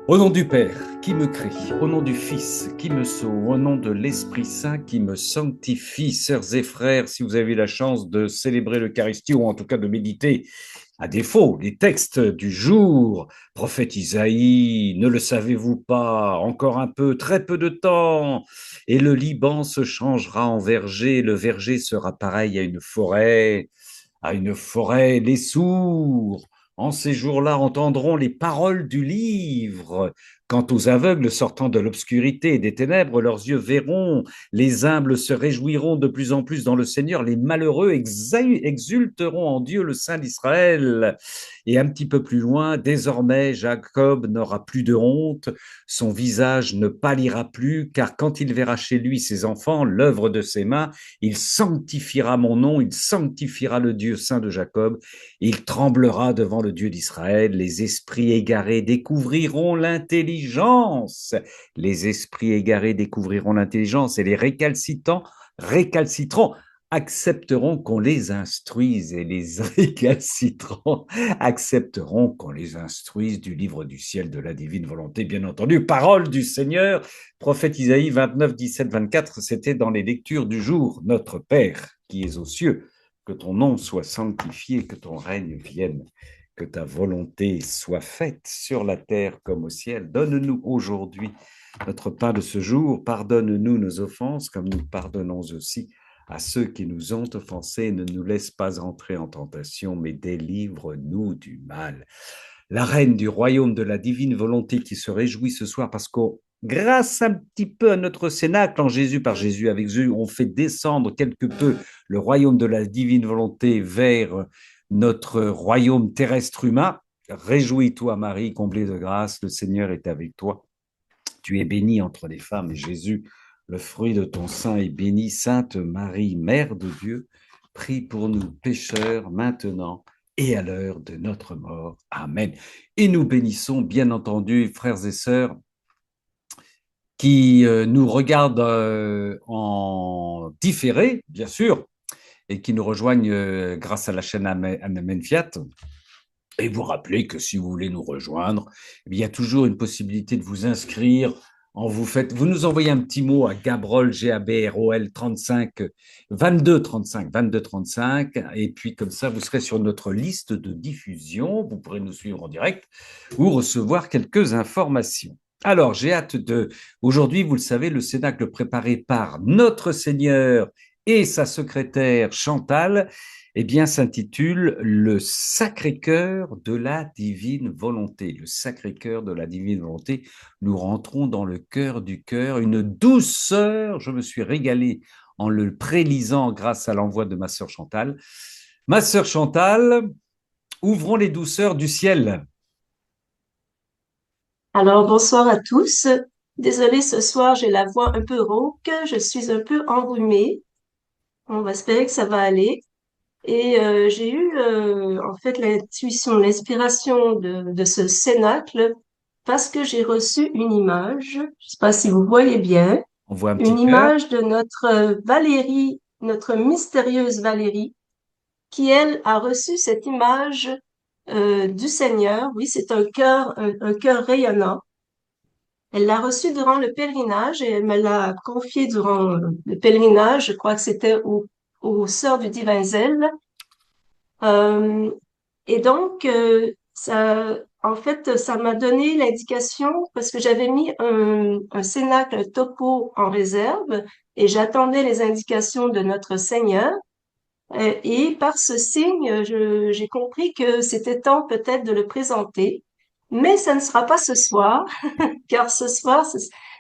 Au nom du Père qui me crée, au nom du Fils qui me sauve, au nom de l'Esprit Saint qui me sanctifie, sœurs et frères, si vous avez eu la chance de célébrer l'Eucharistie ou en tout cas de méditer, à défaut, les textes du jour, prophète Isaïe, ne le savez-vous pas, encore un peu, très peu de temps, et le Liban se changera en verger, le verger sera pareil à une forêt, les sourds en ces jours-là entendront les paroles du livre. Quant aux aveugles sortant de l'obscurité et des ténèbres, leurs yeux verront, les humbles se réjouiront de plus en plus dans le Seigneur, les malheureux exulteront en Dieu, le Saint d'Israël. Et un petit peu plus loin, désormais, Jacob n'aura plus de honte, son visage ne pâlira plus, car quand il verra chez lui ses enfants, l'œuvre de ses mains, il sanctifiera mon nom, il sanctifiera le Dieu saint de Jacob, il tremblera devant le Dieu d'Israël, les esprits égarés découvriront l'intelligence, les esprits égarés découvriront l'intelligence et les récalcitrants accepteront qu'on les instruise et les récalcitrants accepteront qu'on les instruise du livre du ciel de la divine volonté, bien entendu. Parole du Seigneur, prophète Isaïe 29, 17, 24, c'était dans les lectures du jour. Notre Père qui es aux cieux, que ton nom soit sanctifié, que ton règne vienne, que ta volonté soit faite sur la terre comme au ciel. Donne-nous aujourd'hui notre pain de ce jour. Pardonne-nous nos offenses comme nous pardonnons aussi à ceux qui nous ont offensés. Ne nous laisse pas entrer en tentation, mais délivre-nous du mal. La reine du royaume de la divine volonté qui se réjouit ce soir parce que grâce un petit peu à notre cénacle en Jésus, par Jésus, avec Jésus, on fait descendre quelque peu le royaume de la divine volonté vers notre royaume terrestre humain. Réjouis-toi, Marie, comblée de grâce, le Seigneur est avec toi. Tu es bénie entre les femmes, et Jésus, le fruit de ton sein, est béni. Sainte Marie, Mère de Dieu, prie pour nous pécheurs, maintenant et à l'heure de notre mort. Amen. Et nous bénissons, bien entendu, frères et sœurs, qui nous regardent en différé, bien sûr, et qui nous rejoignent grâce à la chaîne Amen Fiat. Et vous rappelez que si vous voulez nous rejoindre, il y a toujours une possibilité de vous inscrire. Vous nous envoyez un petit mot à Gabrol, Gabrol 35 22 35 22 35, et puis comme ça vous serez sur notre liste de diffusion. Vous pourrez nous suivre en direct ou recevoir quelques informations. Alors, j'ai hâte de. Aujourd'hui, vous le savez, le Cénacle préparé par notre Seigneur et sa secrétaire Chantal, eh bien, s'intitule Le Sacré-Cœur de la Divine Volonté. Le Sacré-Cœur de la Divine Volonté. Nous rentrons dans le cœur du cœur, une douceur. Je me suis régalé en le prélisant grâce à l'envoi de ma sœur Chantal. Ma sœur Chantal, ouvrons les douceurs du ciel. Alors, bonsoir à tous. Désolée, ce soir, j'ai la voix un peu rauque. Je suis un peu enrhumée. On va espérer que ça va aller. Et j'ai eu, en fait, l'intuition, l'inspiration de ce cénacle parce que j'ai reçu une image. Je ne sais pas si vous voyez bien. On voit un Une petit cœur. image de notre Valérie, notre mystérieuse Valérie, qui, elle, a reçu cette image du Seigneur. Oui, c'est un cœur rayonnant. Elle l'a reçu durant le pèlerinage et elle me l'a confié durant le pèlerinage. Je crois que c'était aux Sœurs du Divin Zèle. Euh, et donc, en fait, ça m'a donné l'indication parce que j'avais mis un cénacle topo en réserve et j'attendais les indications de notre Seigneur. Et par ce signe, j'ai compris que c'était temps peut-être de le présenter. Mais ça ne sera pas ce soir, car ce soir,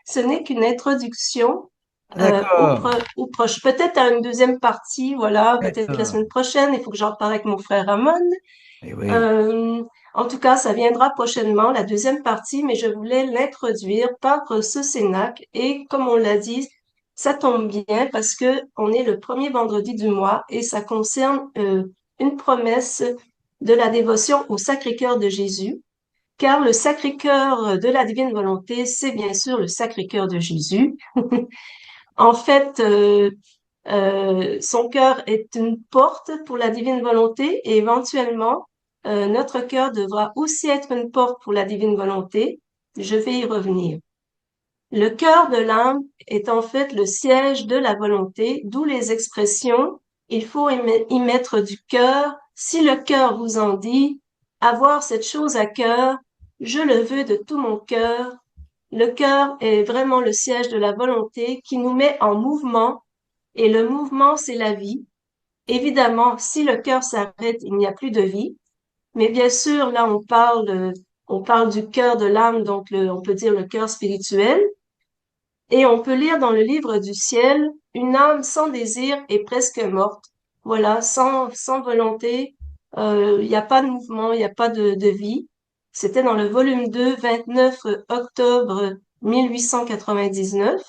ce n'est qu'une introduction D'accord, au proche. Peut-être à une deuxième partie, voilà, peut-être la d'accord. semaine prochaine. Il faut que j'en parle avec mon frère Ramon. Eh oui, Euh, En tout cas, ça viendra prochainement, la deuxième partie, mais je voulais l'introduire par ce Cénacle. Et comme on l'a dit, ça tombe bien parce que on est le premier vendredi du mois et ça concerne une promesse de la dévotion au Sacré-Cœur de Jésus. Car le Sacré-Cœur de la Divine Volonté, c'est bien sûr le Sacré-Cœur de Jésus. En fait, son cœur est une porte pour la divine volonté et éventuellement, notre cœur devra aussi être une porte pour la divine volonté. Je vais y revenir. Le cœur de l'âme est en fait le siège de la volonté, d'où les expressions il faut y mettre du cœur. Si le cœur vous en dit, avoir cette chose à cœur, je le veux de tout mon cœur. Le cœur est vraiment le siège de la volonté qui nous met en mouvement, et le mouvement, c'est la vie. Évidemment, si le cœur s'arrête, il n'y a plus de vie. Mais bien sûr, là, on parle du cœur de l'âme, donc on peut dire le cœur spirituel. Et on peut lire dans le livre du ciel, une âme sans désir est presque morte. Voilà, sans volonté, il n'y a pas de mouvement, il n'y a pas de vie. C'était dans le volume 2, 29 octobre 1899.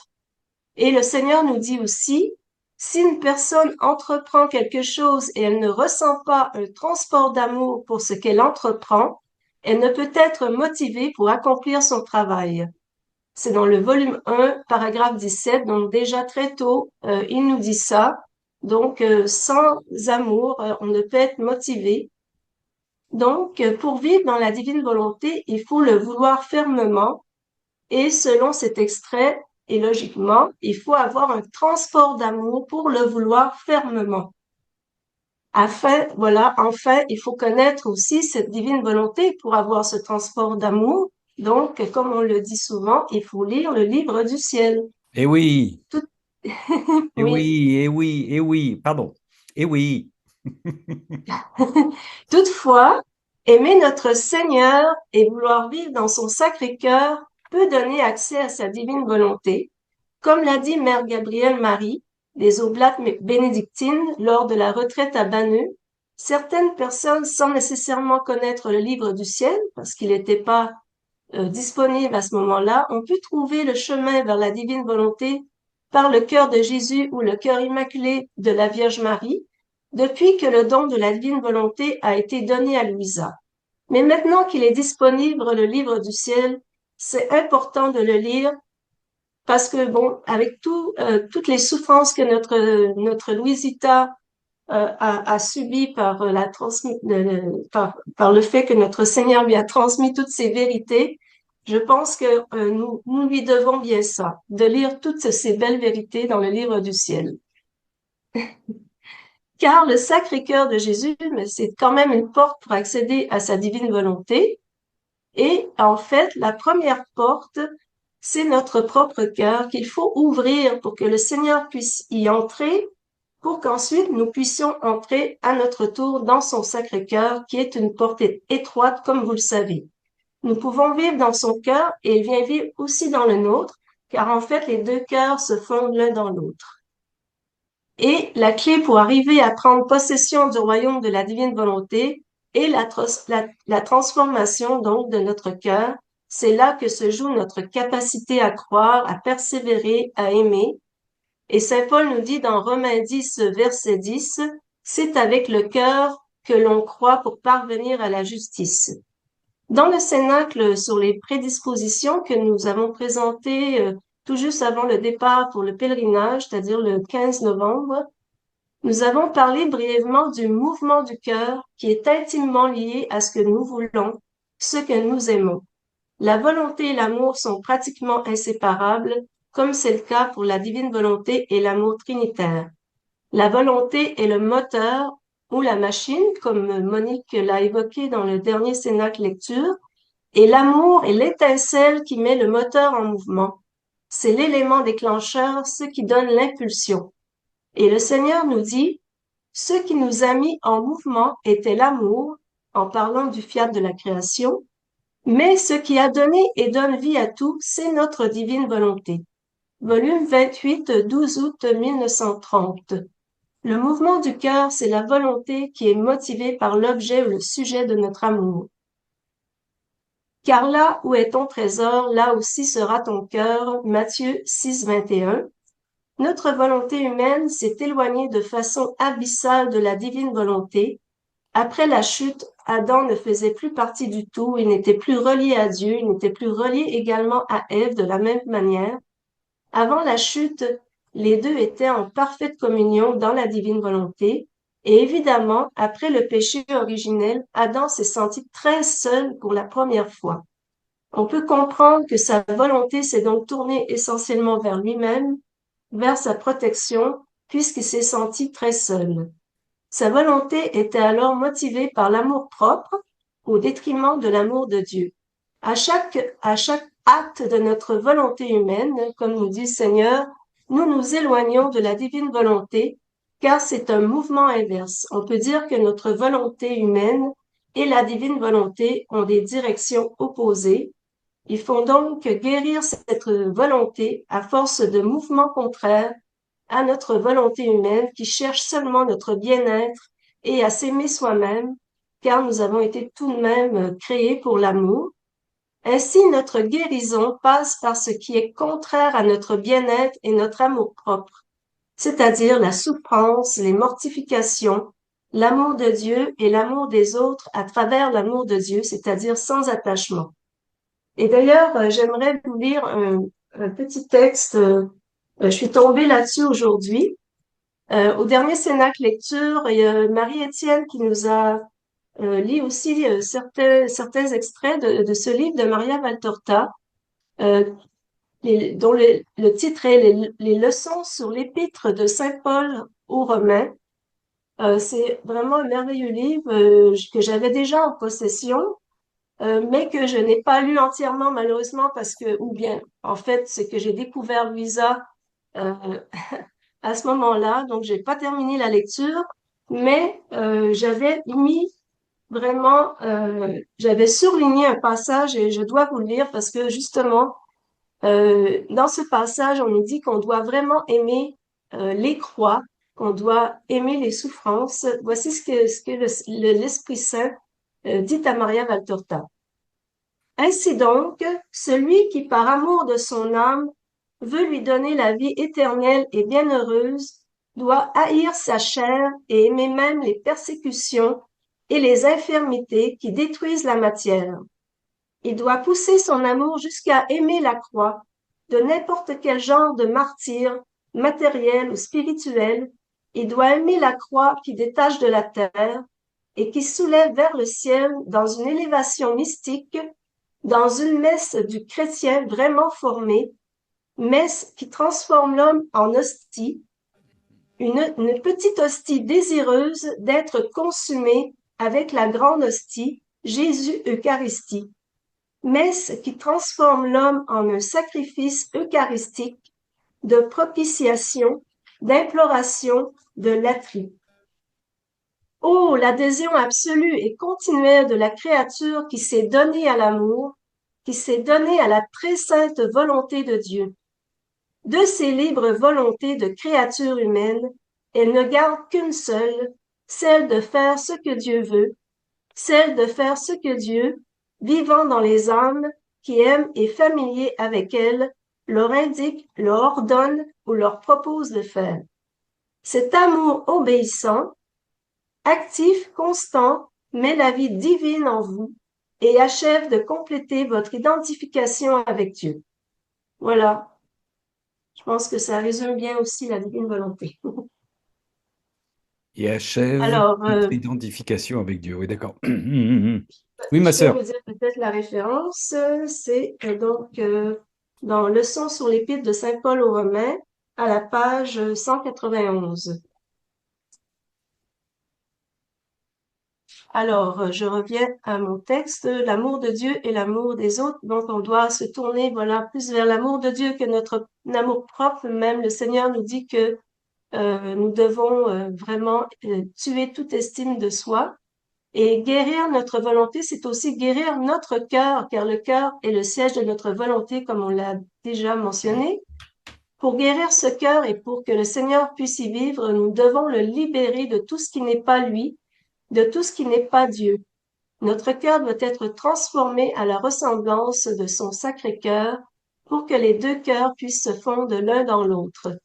Et le Seigneur nous dit aussi, si une personne entreprend quelque chose et elle ne ressent pas un transport d'amour pour ce qu'elle entreprend, elle ne peut être motivée pour accomplir son travail. C'est dans le volume 1, paragraphe 17, donc déjà très tôt, il nous dit ça. Donc, sans amour, on ne peut être motivé. Donc, pour vivre dans la divine volonté, il faut le vouloir fermement. Et selon cet extrait, et logiquement, il faut avoir un transport d'amour pour le vouloir fermement. Enfin, il faut connaître aussi cette divine volonté pour avoir ce transport d'amour. Donc, comme on le dit souvent, il faut lire le livre du ciel. Eh oui, Tout, eh oui. oui, eh oui, eh oui, pardon. Eh oui. Toutefois, aimer notre Seigneur et vouloir vivre dans son sacré cœur peut donner accès à sa divine volonté. Comme l'a dit Mère Gabrielle Marie, des Oblates bénédictines lors de la retraite à Banneux, certaines personnes, sans nécessairement connaître le livre du ciel, parce qu'il n'était pas disponible à ce moment-là, ont pu trouver le chemin vers la divine volonté par le cœur de Jésus ou le cœur immaculé de la Vierge Marie, depuis que le don de la divine volonté a été donné à Louisa. Mais maintenant qu'il est disponible le livre du ciel, c'est important de le lire parce que bon, avec toutes les souffrances que notre Louisita a subies par par le fait que notre Seigneur lui a transmis toutes ces vérités, je pense que nous lui devons bien ça, de lire toutes ces belles vérités dans le livre du ciel. Car le Sacré-Cœur de Jésus, mais c'est quand même une porte pour accéder à sa divine volonté. Et en fait, la première porte, c'est notre propre cœur qu'il faut ouvrir pour que le Seigneur puisse y entrer, pour qu'ensuite nous puissions entrer à notre tour dans son sacré cœur, qui est une porte étroite, comme vous le savez. Nous pouvons vivre dans son cœur et il vient vivre aussi dans le nôtre, car en fait, les deux cœurs se fondent l'un dans l'autre. Et la clé pour arriver à prendre possession du royaume de la divine volonté est la transformation donc de notre cœur. C'est là que se joue notre capacité à croire, à persévérer, à aimer. Et Saint Paul nous dit dans Romains 10, verset 10, c'est avec le cœur que l'on croit pour parvenir à la justice. Dans le cénacle sur les prédispositions que nous avons présenté tout juste avant le départ pour le pèlerinage, c'est-à-dire le 15 novembre, nous avons parlé brièvement du mouvement du cœur qui est intimement lié à ce que nous voulons, ce que nous aimons. La volonté et l'amour sont pratiquement inséparables, comme c'est le cas pour la divine volonté et l'amour trinitaire. La volonté est le moteur ou la machine, comme Monique l'a évoqué dans le dernier Cénacle lecture, et l'amour est l'étincelle qui met le moteur en mouvement. C'est l'élément déclencheur, ce qui donne l'impulsion. Et le Seigneur nous dit, ce qui nous a mis en mouvement était l'amour, en parlant du fiat de la création, mais ce qui a donné et donne vie à tout, c'est notre divine volonté. Volume 28, 12 août 1930. Le mouvement du cœur, c'est la volonté qui est motivée par l'objet ou le sujet de notre amour. Car là où est ton trésor, là aussi sera ton cœur. Matthieu 6, 21. Notre volonté humaine s'est éloignée de façon abyssale de la divine volonté. Après la chute, Adam ne faisait plus partie du tout, il n'était plus relié à Dieu, il n'était plus relié également à Ève de la même manière. Avant la chute, les deux étaient en parfaite communion dans la divine volonté. Et évidemment, après le péché originel, Adam s'est senti très seul pour la première fois. On peut comprendre que sa volonté s'est donc tournée essentiellement vers lui-même, vers sa protection, puisqu'il s'est senti très seul. Sa volonté était alors motivée par l'amour-propre au détriment de l'amour de Dieu. À chaque acte de notre volonté humaine, comme nous dit le Seigneur, nous nous éloignons de la divine volonté, car c'est un mouvement inverse. On peut dire que notre volonté humaine et la divine volonté ont des directions opposées. Il faut donc guérir cette volonté à force de mouvements contraires à notre volonté humaine qui cherche seulement notre bien-être et à s'aimer soi-même, car nous avons été tout de même créés pour l'amour. Ainsi, notre guérison passe par ce qui est contraire à notre bien-être et notre amour-propre, c'est-à-dire la souffrance, les mortifications, l'amour de Dieu et l'amour des autres à travers l'amour de Dieu, c'est-à-dire sans attachement. Et d'ailleurs, j'aimerais vous lire un petit texte. Je suis tombée là-dessus aujourd'hui. Au dernier Cénacle Lecture, il y a Marie-Étienne qui nous a lu aussi certains extraits de ce livre de Maria Valtorta, euh, dont le titre est les leçons sur l'épître de Saint Paul aux Romains. C'est vraiment un merveilleux livre que j'avais déjà en possession, mais que je n'ai pas lu entièrement malheureusement parce que, ou bien, en fait, c'est que j'ai découvert Luisa euh, à ce moment-là, donc j'ai pas terminé la lecture, mais j'avais mis vraiment, j'avais surligné un passage et je dois vous le lire parce que justement, dans ce passage, on nous dit qu'on doit vraiment aimer les croix, qu'on doit aimer les souffrances. Voici ce que l'Esprit Saint dit à Maria Valtorta. Ainsi donc, celui qui par amour de son âme veut lui donner la vie éternelle et bienheureuse, doit haïr sa chair et aimer même les persécutions et les infirmités qui détruisent la matière. Il doit pousser son amour jusqu'à aimer la croix, de n'importe quel genre de martyr, matériel ou spirituel. Il doit aimer la croix qui détache de la terre et qui soulève vers le ciel dans une élévation mystique, dans une messe du chrétien vraiment formé, messe qui transforme l'homme en hostie, une petite hostie désireuse d'être consumée avec la grande hostie, Jésus Eucharistie, messe qui transforme l'homme en un sacrifice eucharistique de propitiation, d'imploration, de latrie. Oh, l'adhésion absolue et continuelle de la créature qui s'est donnée à l'amour, qui s'est donnée à la très sainte volonté de Dieu. De ces libres volontés de créature humaine, elle ne garde qu'une seule, celle de faire ce que Dieu veut, celle de faire ce que Dieu, vivant dans les âmes qui aiment et familiers avec elle, leur indique, leur ordonne ou leur propose de faire. Cet amour obéissant, actif, constant, met la vie divine en vous et achève de compléter votre identification avec Dieu. Voilà. Je pense que ça résume bien aussi la divine volonté. Et achève Alors, notre identification avec Dieu. Oui, d'accord. Oui, ma je peux sœur. vous dire peut-être la référence. C'est donc dans Leçon sur l'Épître de Saint Paul aux Romains, à la page 191. Alors, je reviens à mon texte. L'amour de Dieu et l'amour des autres. Donc, on doit se tourner, voilà, plus vers l'amour de Dieu que notre amour propre. Même le Seigneur nous dit que nous devons vraiment tuer toute estime de soi. Et guérir notre volonté, c'est aussi guérir notre cœur, car le cœur est le siège de notre volonté, comme on l'a déjà mentionné. Pour guérir ce cœur et pour que le Seigneur puisse y vivre, nous devons le libérer de tout ce qui n'est pas lui, de tout ce qui n'est pas Dieu. Notre cœur doit être transformé à la ressemblance de son sacré cœur pour que les deux cœurs puissent se fondre l'un dans l'autre.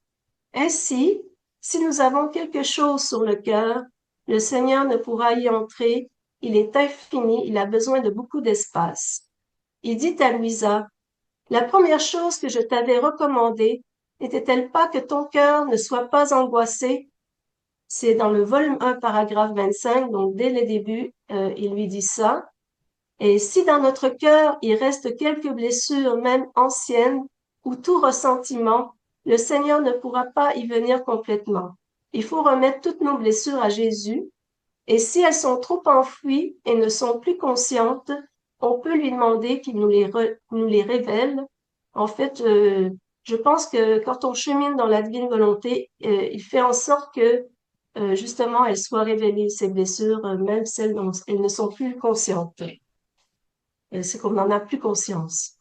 Ainsi, si nous avons quelque chose sur le cœur, le Seigneur ne pourra y entrer, il est infini, il a besoin de beaucoup d'espace. Il dit à Louisa, la première chose que je t'avais recommandée, n'était-elle pas que ton cœur ne soit pas angoissé? C'est dans le volume 1, paragraphe 25, donc dès le début, il lui dit ça. Et si dans notre cœur il reste quelques blessures, même anciennes, ou tout ressentiment, le Seigneur ne pourra pas y venir complètement. Il faut remettre toutes nos blessures à Jésus, et si elles sont trop enfouies et ne sont plus conscientes, on peut lui demander qu'il nous les révèle. En fait, je pense que quand on chemine dans la divine volonté, il fait en sorte que justement elles soient révélées, ces blessures, même celles dont elles ne sont plus conscientes. C'est qu'on n'en a plus conscience.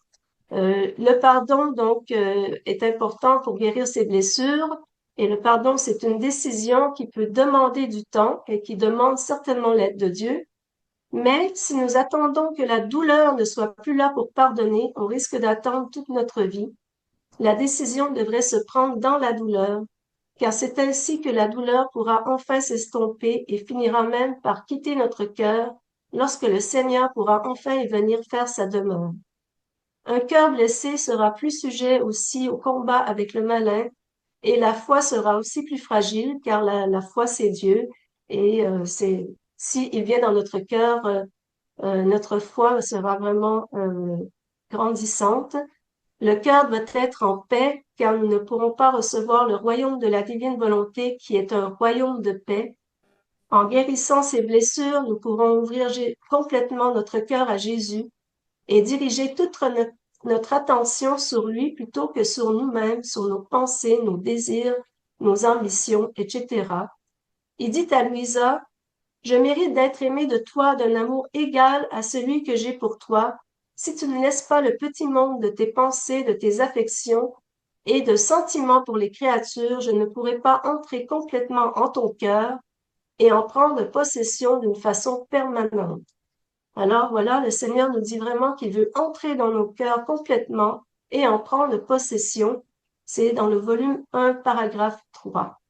Le pardon, donc, est important pour guérir ces blessures. Et le pardon, c'est une décision qui peut demander du temps et qui demande certainement l'aide de Dieu. Mais si nous attendons que la douleur ne soit plus là pour pardonner, on risque d'attendre toute notre vie. La décision devrait se prendre dans la douleur, car c'est ainsi que la douleur pourra enfin s'estomper et finira même par quitter notre cœur lorsque le Seigneur pourra enfin y venir faire sa demeure. Un cœur blessé sera plus sujet aussi au combat avec le malin et la foi sera aussi plus fragile car la foi c'est Dieu et si il vient dans notre cœur, notre foi sera vraiment grandissante. Le cœur doit être en paix car nous ne pourrons pas recevoir le royaume de la divine volonté qui est un royaume de paix. En guérissant ces blessures, nous pourrons ouvrir complètement notre cœur à Jésus et diriger toute notre attention sur lui plutôt que sur nous-mêmes, sur nos pensées, nos désirs, nos ambitions, etc. Il dit à Louisa, je mérite d'être aimé de toi d'un amour égal à celui que j'ai pour toi. Si tu ne laisses pas le petit monde de tes pensées, de tes affections et de sentiments pour les créatures, je ne pourrai pas entrer complètement en ton cœur et en prendre possession d'une façon permanente. Alors voilà, le Seigneur nous dit vraiment qu'il veut entrer dans nos cœurs complètement et en prendre possession. C'est dans le volume 1, paragraphe 3.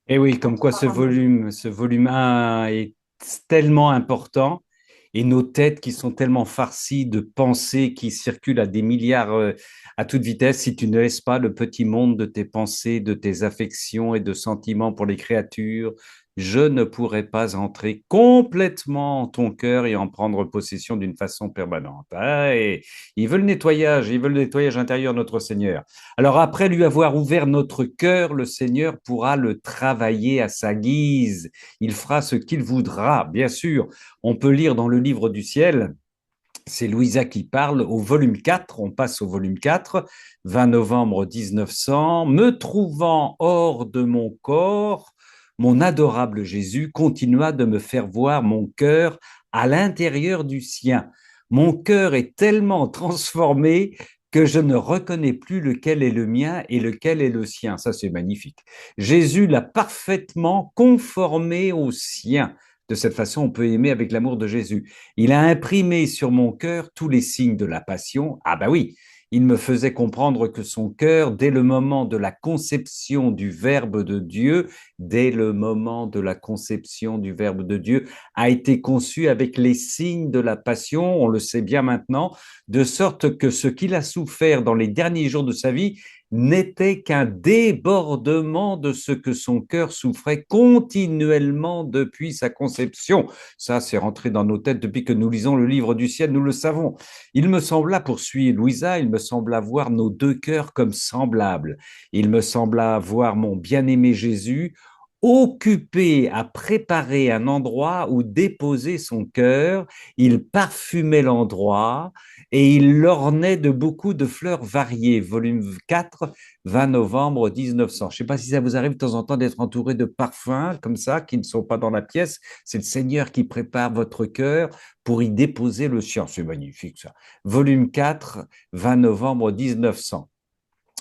Et oui, comme quoi Apparemment. ce volume 1 est tellement important et nos têtes qui sont tellement farcies de pensées qui circulent à des milliards à toute vitesse, si tu ne laisses pas le petit monde de tes pensées, de tes affections et de sentiments pour les créatures, je ne pourrai pas entrer complètement en ton cœur et en prendre possession d'une façon permanente. Ah, et il veut le nettoyage intérieur, notre Seigneur. Alors après lui avoir ouvert notre cœur, le Seigneur pourra le travailler à sa guise. Il fera ce qu'il voudra, bien sûr. On peut lire dans le livre du ciel, c'est Louisa qui parle, au volume 4, on passe au volume 4, 20 novembre 1900, me trouvant hors de mon corps, mon adorable Jésus continua de me faire voir mon cœur à l'intérieur du sien. Mon cœur est tellement transformé que je ne reconnais plus lequel est le mien et lequel est le sien. Ça, c'est magnifique. Jésus l'a parfaitement conformé au sien. De cette façon, on peut aimer avec l'amour de Jésus. Il a imprimé sur mon cœur tous les signes de la passion. Ah ben oui, il me faisait comprendre que son cœur, dès le moment de la conception du Verbe de Dieu, dès le moment de la conception du Verbe de Dieu, a été conçu avec les signes de la passion, on le sait bien maintenant, de sorte que ce qu'il a souffert dans les derniers jours de sa vie n'était qu'un débordement de ce que son cœur souffrait continuellement depuis sa conception. Ça, c'est rentré dans nos têtes depuis que nous lisons le livre du ciel, nous le savons. Il me sembla, poursuit Louisa, il me sembla voir nos deux cœurs comme semblables. Il me sembla voir mon bien-aimé Jésus occupé à préparer un endroit où déposer son cœur. Il parfumait l'endroit et il l'ornait de beaucoup de fleurs variées. Volume 4, 20 novembre 1900. Je ne sais pas si ça vous arrive de temps en temps d'être entouré de parfums comme ça, qui ne sont pas dans la pièce. C'est le Seigneur qui prépare votre cœur pour y déposer le sien. C'est magnifique ça. Volume 4, 20 novembre 1900.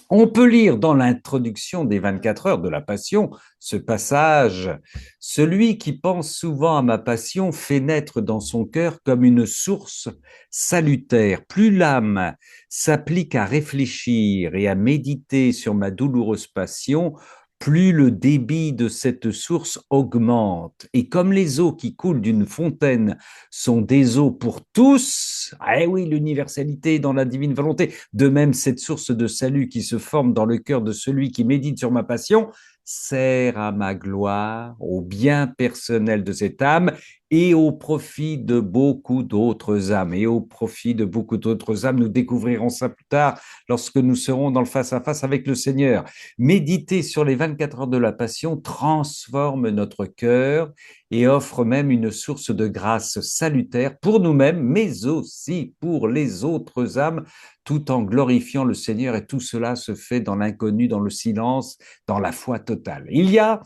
On peut lire dans l'introduction des 24 heures de la Passion ce passage. Celui qui pense souvent à ma passion fait naître dans son cœur comme une source salutaire. Plus l'âme s'applique à réfléchir et à méditer sur ma douloureuse passion, plus le débit de cette source augmente. Et comme les eaux qui coulent d'une fontaine sont des eaux pour tous, eh oui, l'universalité dans la divine volonté, de même cette source de salut qui se forme dans le cœur de celui qui médite sur ma passion, sert à ma gloire, au bien personnel de cette âme et au profit de beaucoup d'autres âmes. Et au profit de beaucoup d'autres âmes, nous découvrirons ça plus tard lorsque nous serons dans le face-à-face avec le Seigneur. Méditer sur les 24 heures de la Passion transforme notre cœur et offre même une source de grâce salutaire pour nous-mêmes, mais aussi pour les autres âmes, tout en glorifiant le Seigneur. Et tout cela se fait dans l'inconnu, dans le silence, dans la foi totale. Il y a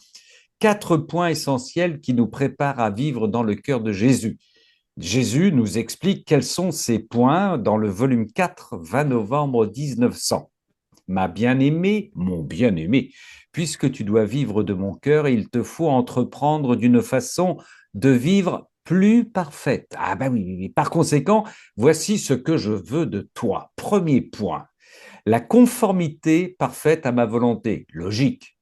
4 points essentiels qui nous préparent à vivre dans le cœur de Jésus. Jésus nous explique quels sont ces points dans le volume 4, 20 novembre 1900. Ma bien-aimée, mon bien-aimé, puisque tu dois vivre de mon cœur, il te faut entreprendre d'une façon de vivre plus parfaite. Ah ben oui, par conséquent, voici ce que je veux de toi. Premier point, la conformité parfaite à ma volonté. Logique,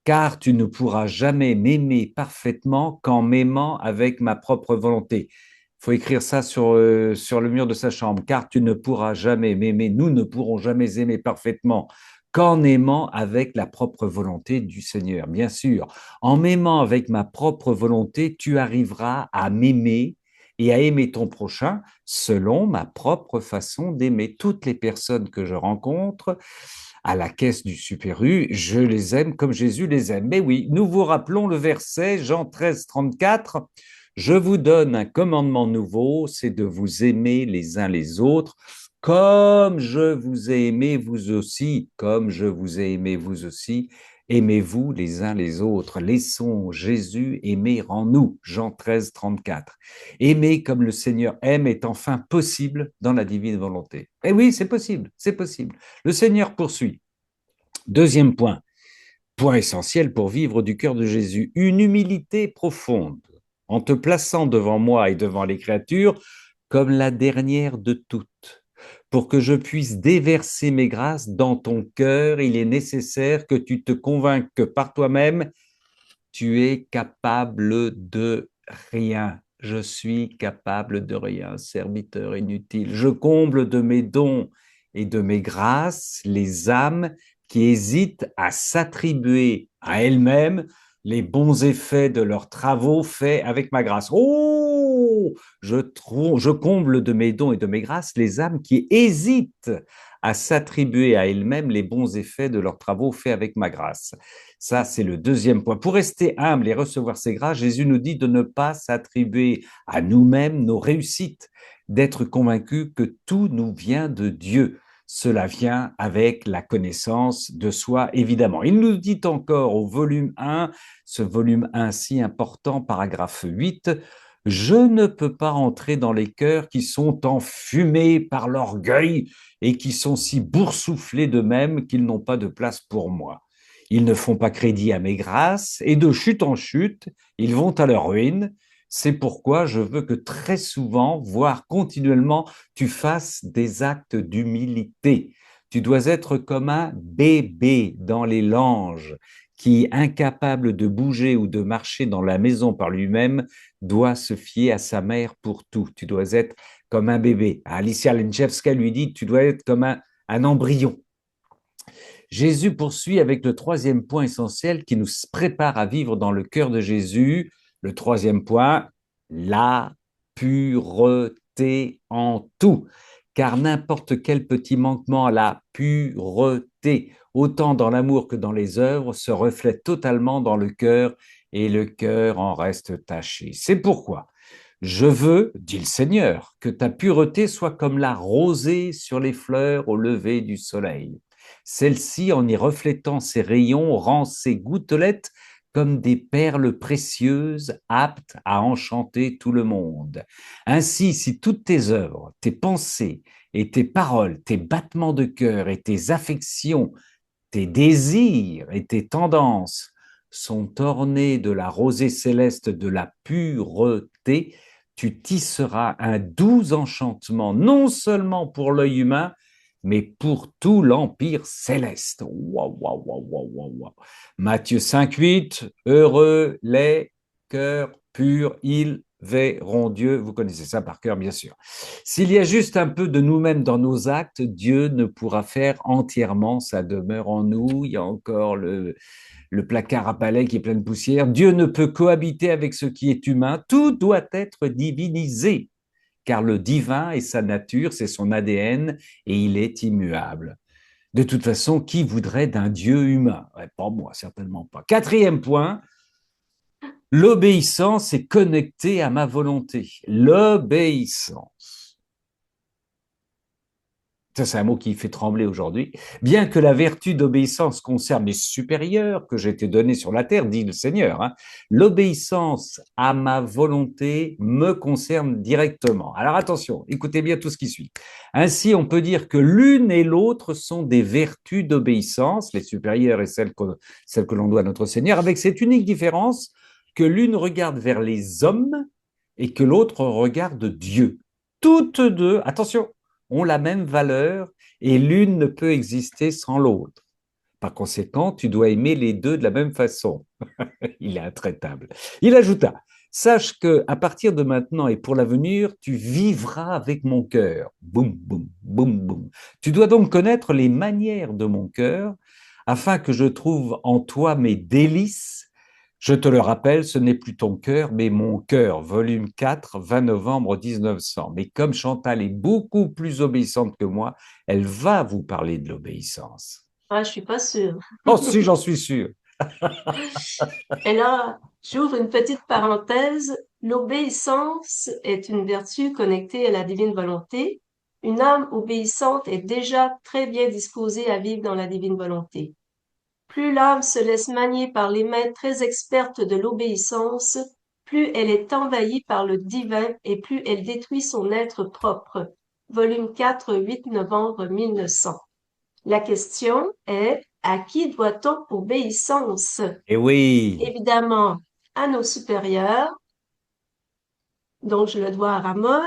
car tu ne pourras jamais m'aimer parfaitement qu'en m'aimant avec ma propre volonté. Il faut écrire ça sur le mur de sa chambre, car tu ne pourras jamais m'aimer, nous ne pourrons jamais aimer parfaitement qu'en aimant avec la propre volonté du Seigneur. Bien sûr, en m'aimant avec ma propre volonté, tu arriveras à m'aimer et à aimer ton prochain selon ma propre façon d'aimer. Toutes les personnes que je rencontre à la caisse du Super U, je les aime comme Jésus les aime. Mais oui, nous vous rappelons le verset Jean 13, 34. Je vous donne un commandement nouveau, c'est de vous aimer les uns les autres, comme je vous ai aimé vous aussi, comme je vous ai aimé vous aussi. Aimez-vous les uns les autres. Laissons Jésus aimer en nous. Jean 13, 34. Aimer comme le Seigneur aime est enfin possible dans la divine volonté. Et oui, c'est possible, c'est possible. Le Seigneur poursuit. Deuxième point, point essentiel pour vivre du cœur de Jésus, une humilité profonde, en te plaçant devant moi et devant les créatures comme la dernière de toutes. Pour que je puisse déverser mes grâces dans ton cœur, il est nécessaire que tu te convainques que par toi-même, tu es capable de rien. Je suis capable de rien, serviteur inutile. Je comble de mes dons et de mes grâces les âmes qui hésitent à s'attribuer à elles-mêmes les bons effets de leurs travaux faits avec ma grâce. Oh, je comble de mes dons et de mes grâces les âmes qui hésitent à s'attribuer à elles-mêmes les bons effets de leurs travaux faits avec ma grâce. Ça, c'est le deuxième point. Pour rester humble et recevoir ses grâces, Jésus nous dit de ne pas s'attribuer à nous-mêmes nos réussites, d'être convaincu que tout nous vient de Dieu. Cela vient avec la connaissance de soi, évidemment. Il nous dit encore au volume 1, ce volume 1 si important, paragraphe 8, je ne peux pas entrer dans les cœurs qui sont enfumés par l'orgueil et qui sont si boursouflés d'eux-mêmes qu'ils n'ont pas de place pour moi. Ils ne font pas crédit à mes grâces et de chute en chute, ils vont à leur ruine. C'est pourquoi je veux que très souvent, voire continuellement, tu fasses des actes d'humilité. Tu dois être comme un bébé dans les langes qui, incapable de bouger ou de marcher dans la maison par lui-même, doit se fier à sa mère pour tout. Tu dois être comme un bébé. Alicia Lenchevska lui dit, tu dois être comme un embryon. Jésus poursuit avec le troisième point essentiel qui nous prépare à vivre dans le cœur de Jésus. Le troisième point, la pureté en tout. Car n'importe quel petit manquement à la pureté, autant dans l'amour que dans les œuvres, se reflète totalement dans le cœur et le cœur en reste taché. C'est pourquoi je veux, dit le Seigneur, que ta pureté soit comme la rosée sur les fleurs au lever du soleil. Celle-ci, en y reflétant ses rayons, rend ses gouttelettes comme des perles précieuses aptes à enchanter tout le monde. Ainsi, si toutes tes œuvres, tes pensées et tes paroles, tes battements de cœur et tes affections, tes désirs et tes tendances sont ornés de la rosée céleste de la pureté, tu tisseras un doux enchantement, non seulement pour l'œil humain, mais pour tout l'empire céleste. Waouh, waouh, waouh, waouh, waouh, waouh. Matthieu 5, 8, heureux les cœurs purs, ils verront Dieu. Vous connaissez ça par cœur, bien sûr. S'il y a juste un peu de nous-mêmes dans nos actes, Dieu ne pourra faire entièrement sa demeure en nous. Il y a encore le placard à palais qui est plein de poussière. Dieu ne peut cohabiter avec ce qui est humain. Tout doit être divinisé, car le divin est sa nature, c'est son ADN, et il est immuable. De toute façon, qui voudrait d'un Dieu humain? Ouais, pas moi, certainement pas. Quatrième point, l'obéissance est connectée à ma volonté. L'obéissance. Ça, c'est un mot qui fait trembler aujourd'hui. Bien que la vertu d'obéissance concerne les supérieurs que j'ai été donné sur la terre, dit le Seigneur, hein, l'obéissance à ma volonté me concerne directement. Alors attention, écoutez bien tout ce qui suit. Ainsi, on peut dire que l'une et l'autre sont des vertus d'obéissance, les supérieures et celles que l'on doit à notre Seigneur, avec cette unique différence que l'une regarde vers les hommes et que l'autre regarde Dieu. Toutes deux, attention, ont la même valeur et l'une ne peut exister sans l'autre. Par conséquent, tu dois aimer les deux de la même façon. Il est intraitable. Il ajouta, sache que à partir de maintenant et pour l'avenir, tu vivras avec mon cœur. Boum, boum, boum, boum. Tu dois donc connaître les manières de mon cœur afin que je trouve en toi mes délices. Je te le rappelle, ce n'est plus ton cœur, mais mon cœur, volume 4, 20 novembre 1900. Mais comme Chantal est beaucoup plus obéissante que moi, elle va vous parler de l'obéissance. Ah, je suis pas sûre. Oh, si, j'en suis sûr. Et là, j'ouvre une petite parenthèse. L'obéissance est une vertu connectée à la divine volonté. Une âme obéissante est déjà très bien disposée à vivre dans la divine volonté. Plus l'âme se laisse manier par les mains très expertes de l'obéissance, plus elle est envahie par le divin et plus elle détruit son être propre. Volume 4, 8 novembre 1900. La question est, à qui doit-on obéissance? Eh oui, Évidemment, à nos supérieurs, donc je le dois à Ramon,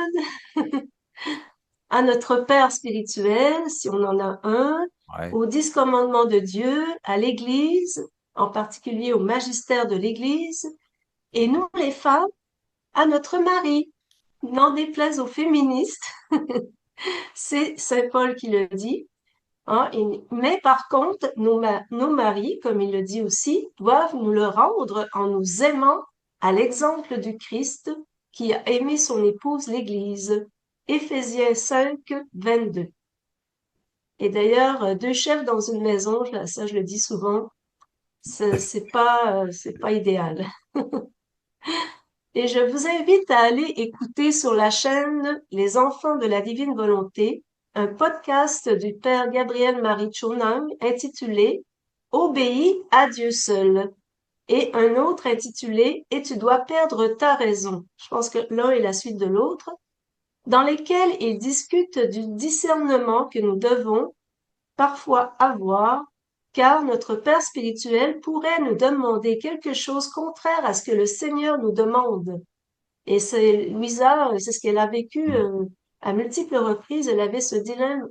à notre Père spirituel, si on en a un, ouais. aux 10 commandements de Dieu, à l'Église, en particulier au magistère de l'Église, et nous les femmes, à notre mari. N'en déplaise aux féministes, c'est Saint Paul qui le dit. Hein, mais par contre, nos maris, comme il le dit aussi, doivent nous le rendre en nous aimant à l'exemple du Christ qui a aimé son épouse l'Église. Éphésiens 5, 22. Et d'ailleurs, deux chefs dans une maison, ça je le dis souvent, c'est pas idéal. Et je vous invite à aller écouter sur la chaîne Les Enfants de la Divine Volonté, un podcast du Père Gabriel Marie Chonang intitulé Obéis à Dieu seul et un autre intitulé Et tu dois perdre ta raison. Je pense que l'un est la suite de l'autre, dans lesquels il discute du discernement que nous devons parfois avoir, car notre Père spirituel pourrait nous demander quelque chose contraire à ce que le Seigneur nous demande. Et c'est Louisa, c'est ce qu'elle a vécu à multiples reprises. Elle avait ce dilemme.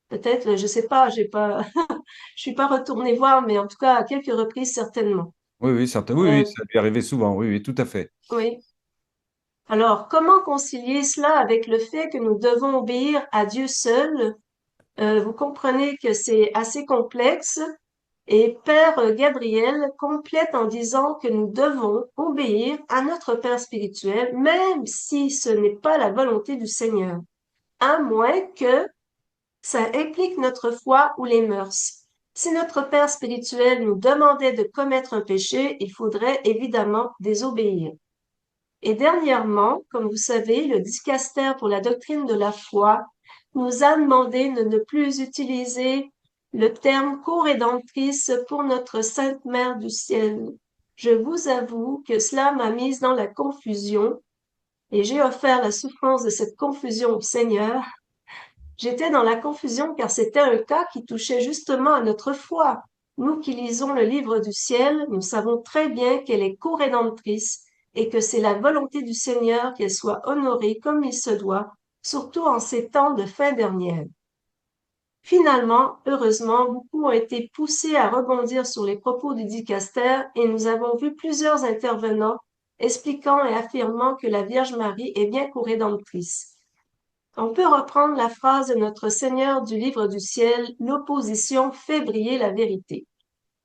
Peut-être, je sais pas, j'ai pas, je suis pas retournée voir, mais en tout cas à quelques reprises certainement. Oui, oui, certain. Oui, oui, Euh, ça lui arrivait souvent. Oui, oui, tout à fait. oui. Alors, comment concilier cela avec le fait que nous devons obéir à Dieu seul? Vous comprenez que c'est assez complexe. Et Père Gabriel complète en disant que nous devons obéir à notre Père spirituel, même si ce n'est pas la volonté du Seigneur, à moins que ça implique notre foi ou les mœurs. Si notre Père spirituel nous demandait de commettre un péché, il faudrait évidemment désobéir. Et dernièrement, comme vous savez, le dicaster pour la doctrine de la foi nous a demandé de ne plus utiliser le terme co-rédemptrice pour notre Sainte Mère du Ciel. Je vous avoue que cela m'a mise dans la confusion et j'ai offert la souffrance de cette confusion au Seigneur. J'étais dans la confusion car c'était un cas qui touchait justement à notre foi. Nous qui lisons le livre du ciel, nous savons très bien qu'elle est co-rédemptrice et que c'est la volonté du Seigneur qu'elle soit honorée comme il se doit, surtout en ces temps de fin dernière. Finalement, heureusement, beaucoup ont été poussés à rebondir sur les propos du dicaster et nous avons vu plusieurs intervenants expliquant et affirmant que la Vierge Marie est bien co-rédemptrice. On peut reprendre la phrase de notre Seigneur du livre du ciel, l'opposition fait briller la vérité.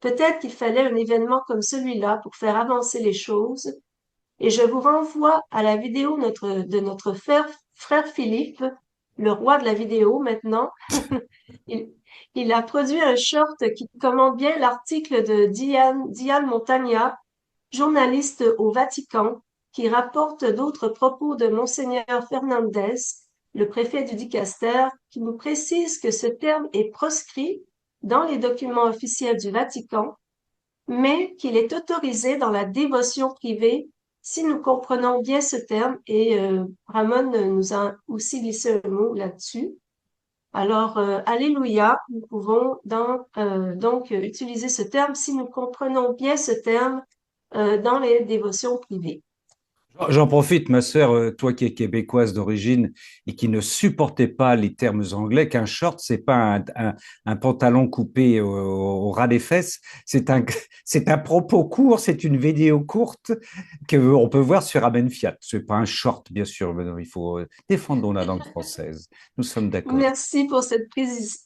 Peut-être qu'il fallait un événement comme celui-là pour faire avancer les choses, et je vous renvoie à la vidéo de notre frère Philippe, le roi de la vidéo maintenant. il, il a produit un short qui commande bien l'article de Diane Montagna, journaliste au Vatican, qui rapporte d'autres propos de Monseigneur Fernandez, le préfet du Dicaster, qui nous précise que ce terme est proscrit dans les documents officiels du Vatican, mais qu'il est autorisé dans la dévotion privée si nous comprenons bien ce terme, et Ramon nous a aussi glissé un mot là-dessus. Alors, Alléluia, nous pouvons donc utiliser ce terme si nous comprenons bien ce terme dans les dévotions privées. J'en profite, ma sœur, toi qui es québécoise d'origine et qui ne supportait pas les termes anglais, qu'un short, c'est pas un pantalon coupé au ras des fesses, c'est un propos court, c'est une vidéo courte que on peut voir sur Amen Fiat. C'est pas un short, bien sûr, mais non, il faut défendre la langue française. Nous sommes d'accord. Merci pour cette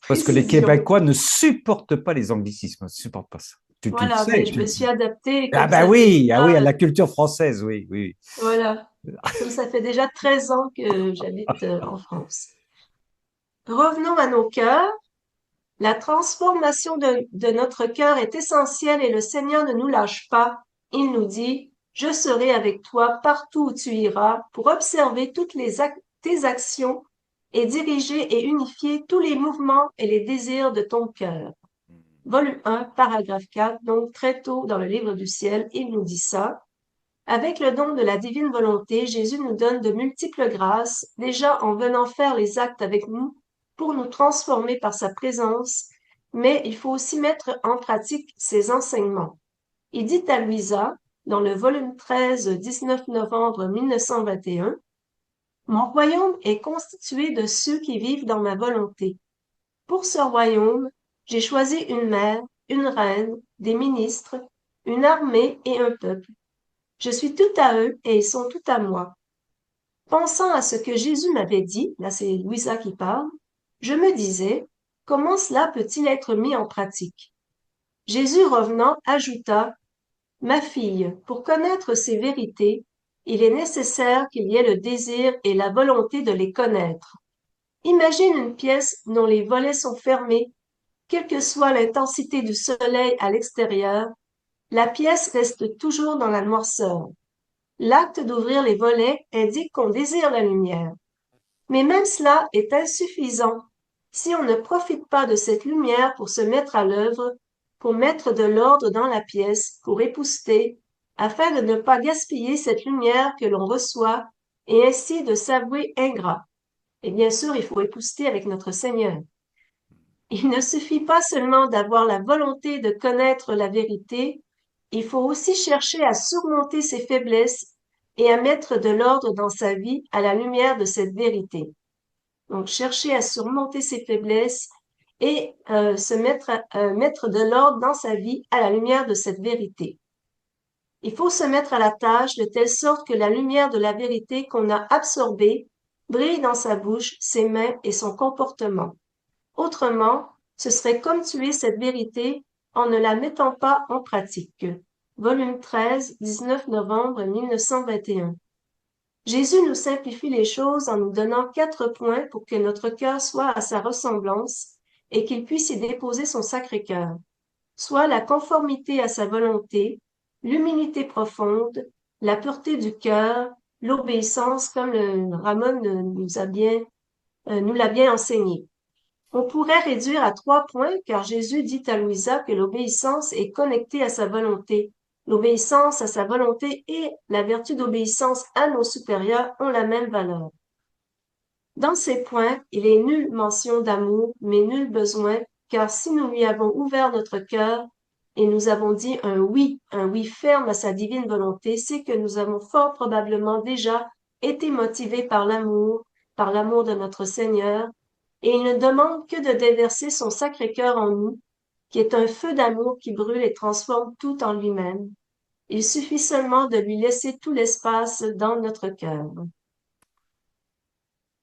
Parce que les précision. Québécois ne supportent pas les anglicismes, ne supportent pas ça. Tu le Voilà, sais, ben, je tu me le suis dis. adaptée Ah comme bah ça fait oui, ah oui, à déjà, la culture française, oui, oui. voilà, comme ça fait déjà 13 ans que j'habite en France. Revenons à nos cœurs. La transformation de notre cœur est essentielle et le Seigneur ne nous lâche pas. Il nous dit, je serai avec toi partout où tu iras pour observer toutes tes actions et diriger et unifier tous les mouvements et les désirs de ton cœur. Volume 1, paragraphe 4, donc très tôt dans le livre du ciel, il nous dit ça. Avec le don de la divine volonté, Jésus nous donne de multiples grâces, déjà en venant faire les actes avec nous pour nous transformer par sa présence, mais il faut aussi mettre en pratique ses enseignements. Il dit à Louisa, dans le volume 13, 19 novembre 1921, mon royaume est constitué de ceux qui vivent dans ma volonté. Pour ce royaume, j'ai choisi une mère, une reine, des ministres, une armée et un peuple. Je suis tout à eux et ils sont tout à moi. Pensant à ce que Jésus m'avait dit, là c'est Louisa qui parle, je me disais, comment cela peut-il être mis en pratique? Jésus revenant ajouta, ma fille, pour connaître ces vérités, il est nécessaire qu'il y ait le désir et la volonté de les connaître. Imagine une pièce dont les volets sont fermés, quelle que soit l'intensité du soleil à l'extérieur, la pièce reste toujours dans la noirceur. L'acte d'ouvrir les volets indique qu'on désire la lumière. Mais même cela est insuffisant si on ne profite pas de cette lumière pour se mettre à l'œuvre, pour mettre de l'ordre dans la pièce, pour épousseter, afin de ne pas gaspiller cette lumière que l'on reçoit et ainsi de s'avouer ingrat. Et bien sûr, il faut épousseter avec notre Seigneur. Il ne suffit pas seulement d'avoir la volonté de connaître la vérité, il faut aussi chercher à surmonter ses faiblesses et à mettre de l'ordre dans sa vie à la lumière de cette vérité. Donc, chercher à surmonter ses faiblesses et mettre de l'ordre dans sa vie à la lumière de cette vérité. Il faut se mettre à la tâche de telle sorte que la lumière de la vérité qu'on a absorbée brille dans sa bouche, ses mains et son comportement. Autrement, ce serait comme tuer cette vérité en ne la mettant pas en pratique. Volume 13, 19 novembre 1921. Jésus nous simplifie les choses en nous donnant 4 points pour que notre cœur soit à sa ressemblance et qu'il puisse y déposer son sacré cœur, soit la conformité à sa volonté, l'humilité profonde, la pureté du cœur, l'obéissance comme le Ramon nous l'a bien enseigné. On pourrait réduire à 3 points car Jésus dit à Louisa que l'obéissance est connectée à sa volonté. L'obéissance à sa volonté et la vertu d'obéissance à nos supérieurs ont la même valeur. Dans ces points, il est nulle mention d'amour, mais nul besoin, car si nous lui avons ouvert notre cœur et nous avons dit un oui ferme à sa divine volonté, c'est que nous avons fort probablement déjà été motivés par l'amour de notre Seigneur, et il ne demande que de déverser son sacré cœur en nous, qui est un feu d'amour qui brûle et transforme tout en lui-même. Il suffit seulement de lui laisser tout l'espace dans notre cœur.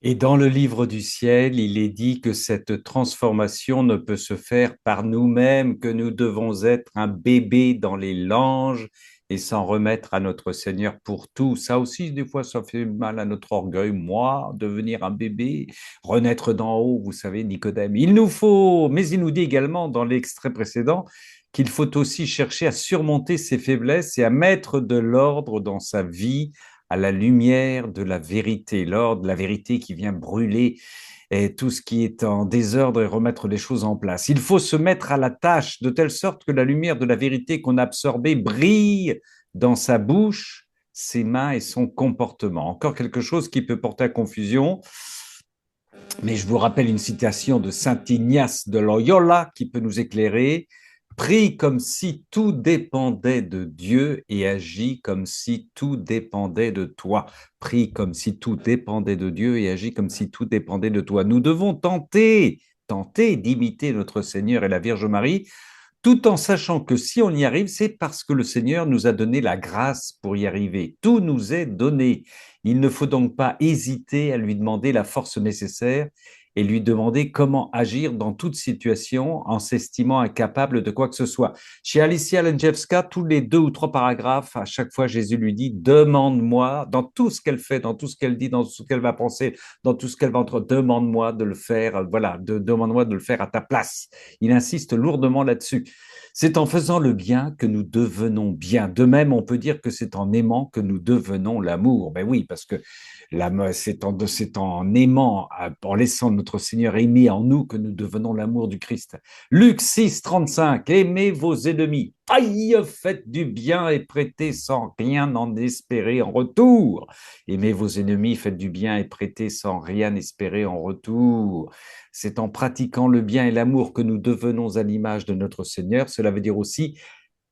Et dans le livre du ciel, il est dit que cette transformation ne peut se faire par nous-mêmes, que nous devons être un bébé dans les langes et s'en remettre à notre Seigneur pour tout. Ça aussi, des fois, ça fait mal à notre orgueil. Moi, devenir un bébé, renaître d'en haut, vous savez, Nicodème. Il nous faut, mais il nous dit également dans l'extrait précédent qu'il faut aussi chercher à surmonter ses faiblesses et à mettre de l'ordre dans sa vie à la lumière de la vérité, l'ordre, la vérité qui vient brûler et tout ce qui est en désordre et remettre les choses en place. Il faut se mettre à la tâche de telle sorte que la lumière de la vérité qu'on a absorbée brille dans sa bouche, ses mains et son comportement. Encore quelque chose qui peut porter à confusion, mais je vous rappelle une citation de Saint Ignace de Loyola qui peut nous éclairer. Prie comme si tout dépendait de Dieu et agis comme si tout dépendait de toi. Prie comme si tout dépendait de Dieu et agis comme si tout dépendait de toi. Nous devons tenter d'imiter notre Seigneur et la Vierge Marie, tout en sachant que si on y arrive, c'est parce que le Seigneur nous a donné la grâce pour y arriver. Tout nous est donné. Il ne faut donc pas hésiter à lui demander la force nécessaire et lui demander comment agir dans toute situation en s'estimant incapable de quoi que ce soit. Chez Alicia Lenjewska, tous les 2 ou 3 paragraphes, à chaque fois, Jésus lui dit, demande-moi, dans tout ce qu'elle fait, dans tout ce qu'elle dit, dans tout ce qu'elle va penser, dans tout ce qu'elle va entrer, demande-moi de le faire, voilà, demande-moi de le faire à ta place. Il insiste lourdement là-dessus. C'est en faisant le bien que nous devenons bien. De même, on peut dire que c'est en aimant que nous devenons l'amour. Ben oui, parce que c'est en aimant, en laissant notre Seigneur aimer en nous que nous devenons l'amour du Christ. Luc 6, 35, aimez vos ennemis. Aïe, faites du bien et prêtez sans rien en espérer en retour. Aimez vos ennemis, faites du bien et prêtez sans rien espérer en retour. C'est en pratiquant le bien et l'amour que nous devenons à l'image de notre Seigneur. Cela veut dire aussi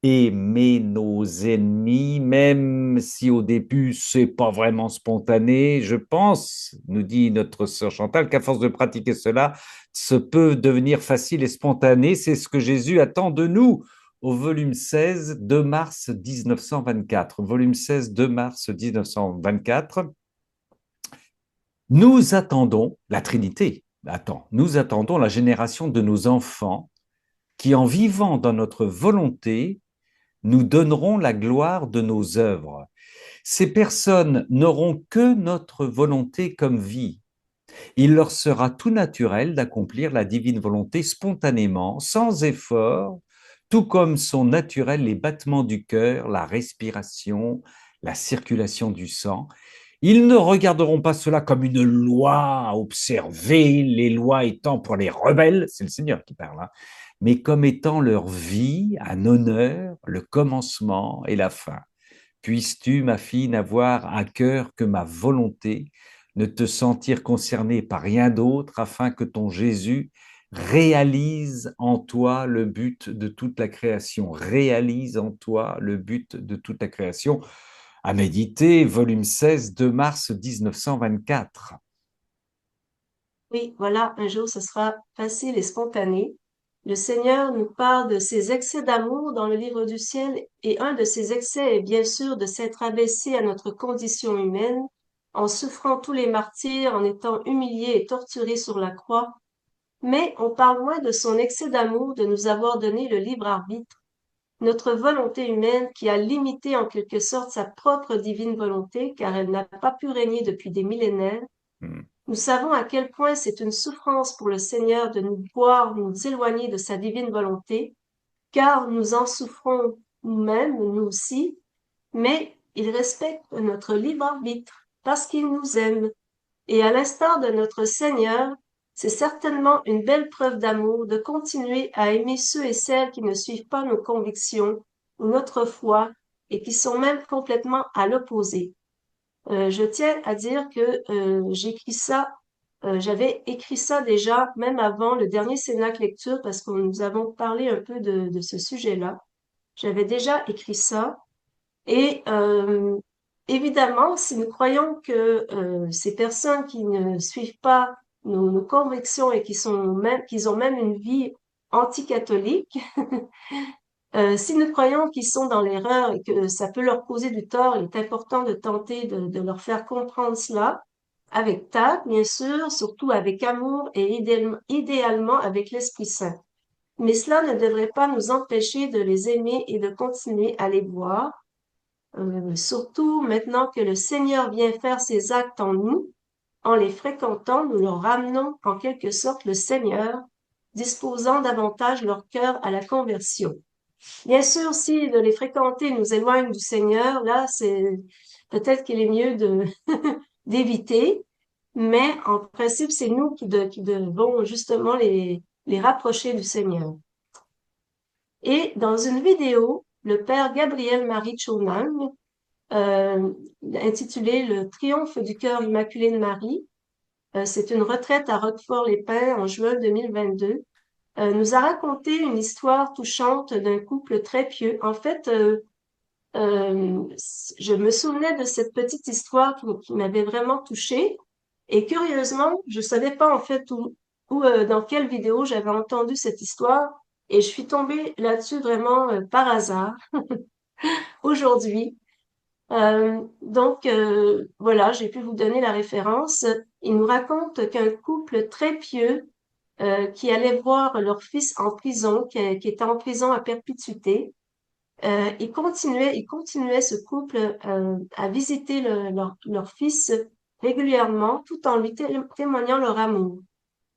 aimer nos ennemis, même si au début c'est pas vraiment spontané. Je pense, nous dit notre sœur Chantal, qu'à force de pratiquer cela, ça peut devenir facile et spontané. C'est ce que Jésus attend de nous au volume 16, 2 mars 1924. Volume 16, 2 mars 1924. Nous attendons la Trinité. Attends, nous attendons la génération de nos enfants qui, en vivant dans notre volonté, nous donnerons la gloire de nos œuvres. Ces personnes n'auront que notre volonté comme vie. Il leur sera tout naturel d'accomplir la divine volonté spontanément, sans effort, tout comme sont naturels les battements du cœur, la respiration, la circulation du sang. Ils ne regarderont pas cela comme une loi à observer, les lois étant pour les rebelles, c'est le Seigneur qui parle, hein, mais comme étant leur vie, un honneur, le commencement et la fin. Puisses-tu, ma fille, n'avoir à cœur que ma volonté, ne te sentir concernée par rien d'autre, afin que ton Jésus réalise en toi le but de toute la création. Réalise en toi le but de toute la création. À méditer, volume 16, 2 mars 1924. Oui, voilà, un jour ce sera facile et spontané. Le Seigneur nous parle de ses excès d'amour dans le livre du ciel et un de ces excès est bien sûr de s'être abaissé à notre condition humaine en souffrant tous les martyrs, en étant humilié et torturé sur la croix. Mais on parle moins de son excès d'amour de nous avoir donné le libre arbitre, notre volonté humaine qui a limité en quelque sorte sa propre divine volonté car elle n'a pas pu régner depuis des millénaires. Hmm. Nous savons à quel point c'est une souffrance pour le Seigneur de nous voir nous éloigner de sa divine volonté, car nous en souffrons nous-mêmes, nous aussi, mais il respecte notre libre arbitre parce qu'il nous aime. Et à l'instar de notre Seigneur, c'est certainement une belle preuve d'amour de continuer à aimer ceux et celles qui ne suivent pas nos convictions ou notre foi et qui sont même complètement à l'opposé. Je tiens à dire que j'écris ça, j'avais écrit ça déjà même avant le dernier Cénacle Lecture parce que nous avons parlé un peu de ce sujet-là. J'avais déjà écrit ça et évidemment, si nous croyons que ces personnes qui ne suivent pas nos convictions et qui ont même une vie anticatholique, Si nous croyons qu'ils sont dans l'erreur et que ça peut leur causer du tort, il est important de tenter de leur faire comprendre cela avec tact, bien sûr, surtout avec amour et idéalement avec l'Esprit Saint. Mais cela ne devrait pas nous empêcher de les aimer et de continuer à les voir, surtout maintenant que le Seigneur vient faire ses actes en nous. En les fréquentant, nous leur ramenons en quelque sorte le Seigneur, disposant davantage leur cœur à la conversion. Bien sûr, si de les fréquenter nous éloigne du Seigneur, là, c'est peut-être qu'il est mieux de d'éviter, mais en principe, c'est nous qui devons justement les rapprocher du Seigneur. Et dans une vidéo, le père Gabriel Marie Chonan, intitulée Le triomphe du cœur immaculé de Marie, c'est une retraite à Roquefort-les-Pins en juin 2022, nous a raconté une histoire touchante d'un couple très pieux. En fait, je me souvenais de cette petite histoire qui m'avait vraiment touchée. Et curieusement, je savais pas en fait dans quelle vidéo j'avais entendu cette histoire. Et je suis tombée là-dessus vraiment par hasard aujourd'hui. Voilà, j'ai pu vous donner la référence. Il nous raconte qu'un couple très pieux qui allait voir leur fils en prison, qui était en prison à perpétuité, il continuait ce couple à visiter leur fils régulièrement, tout en lui témoignant leur amour.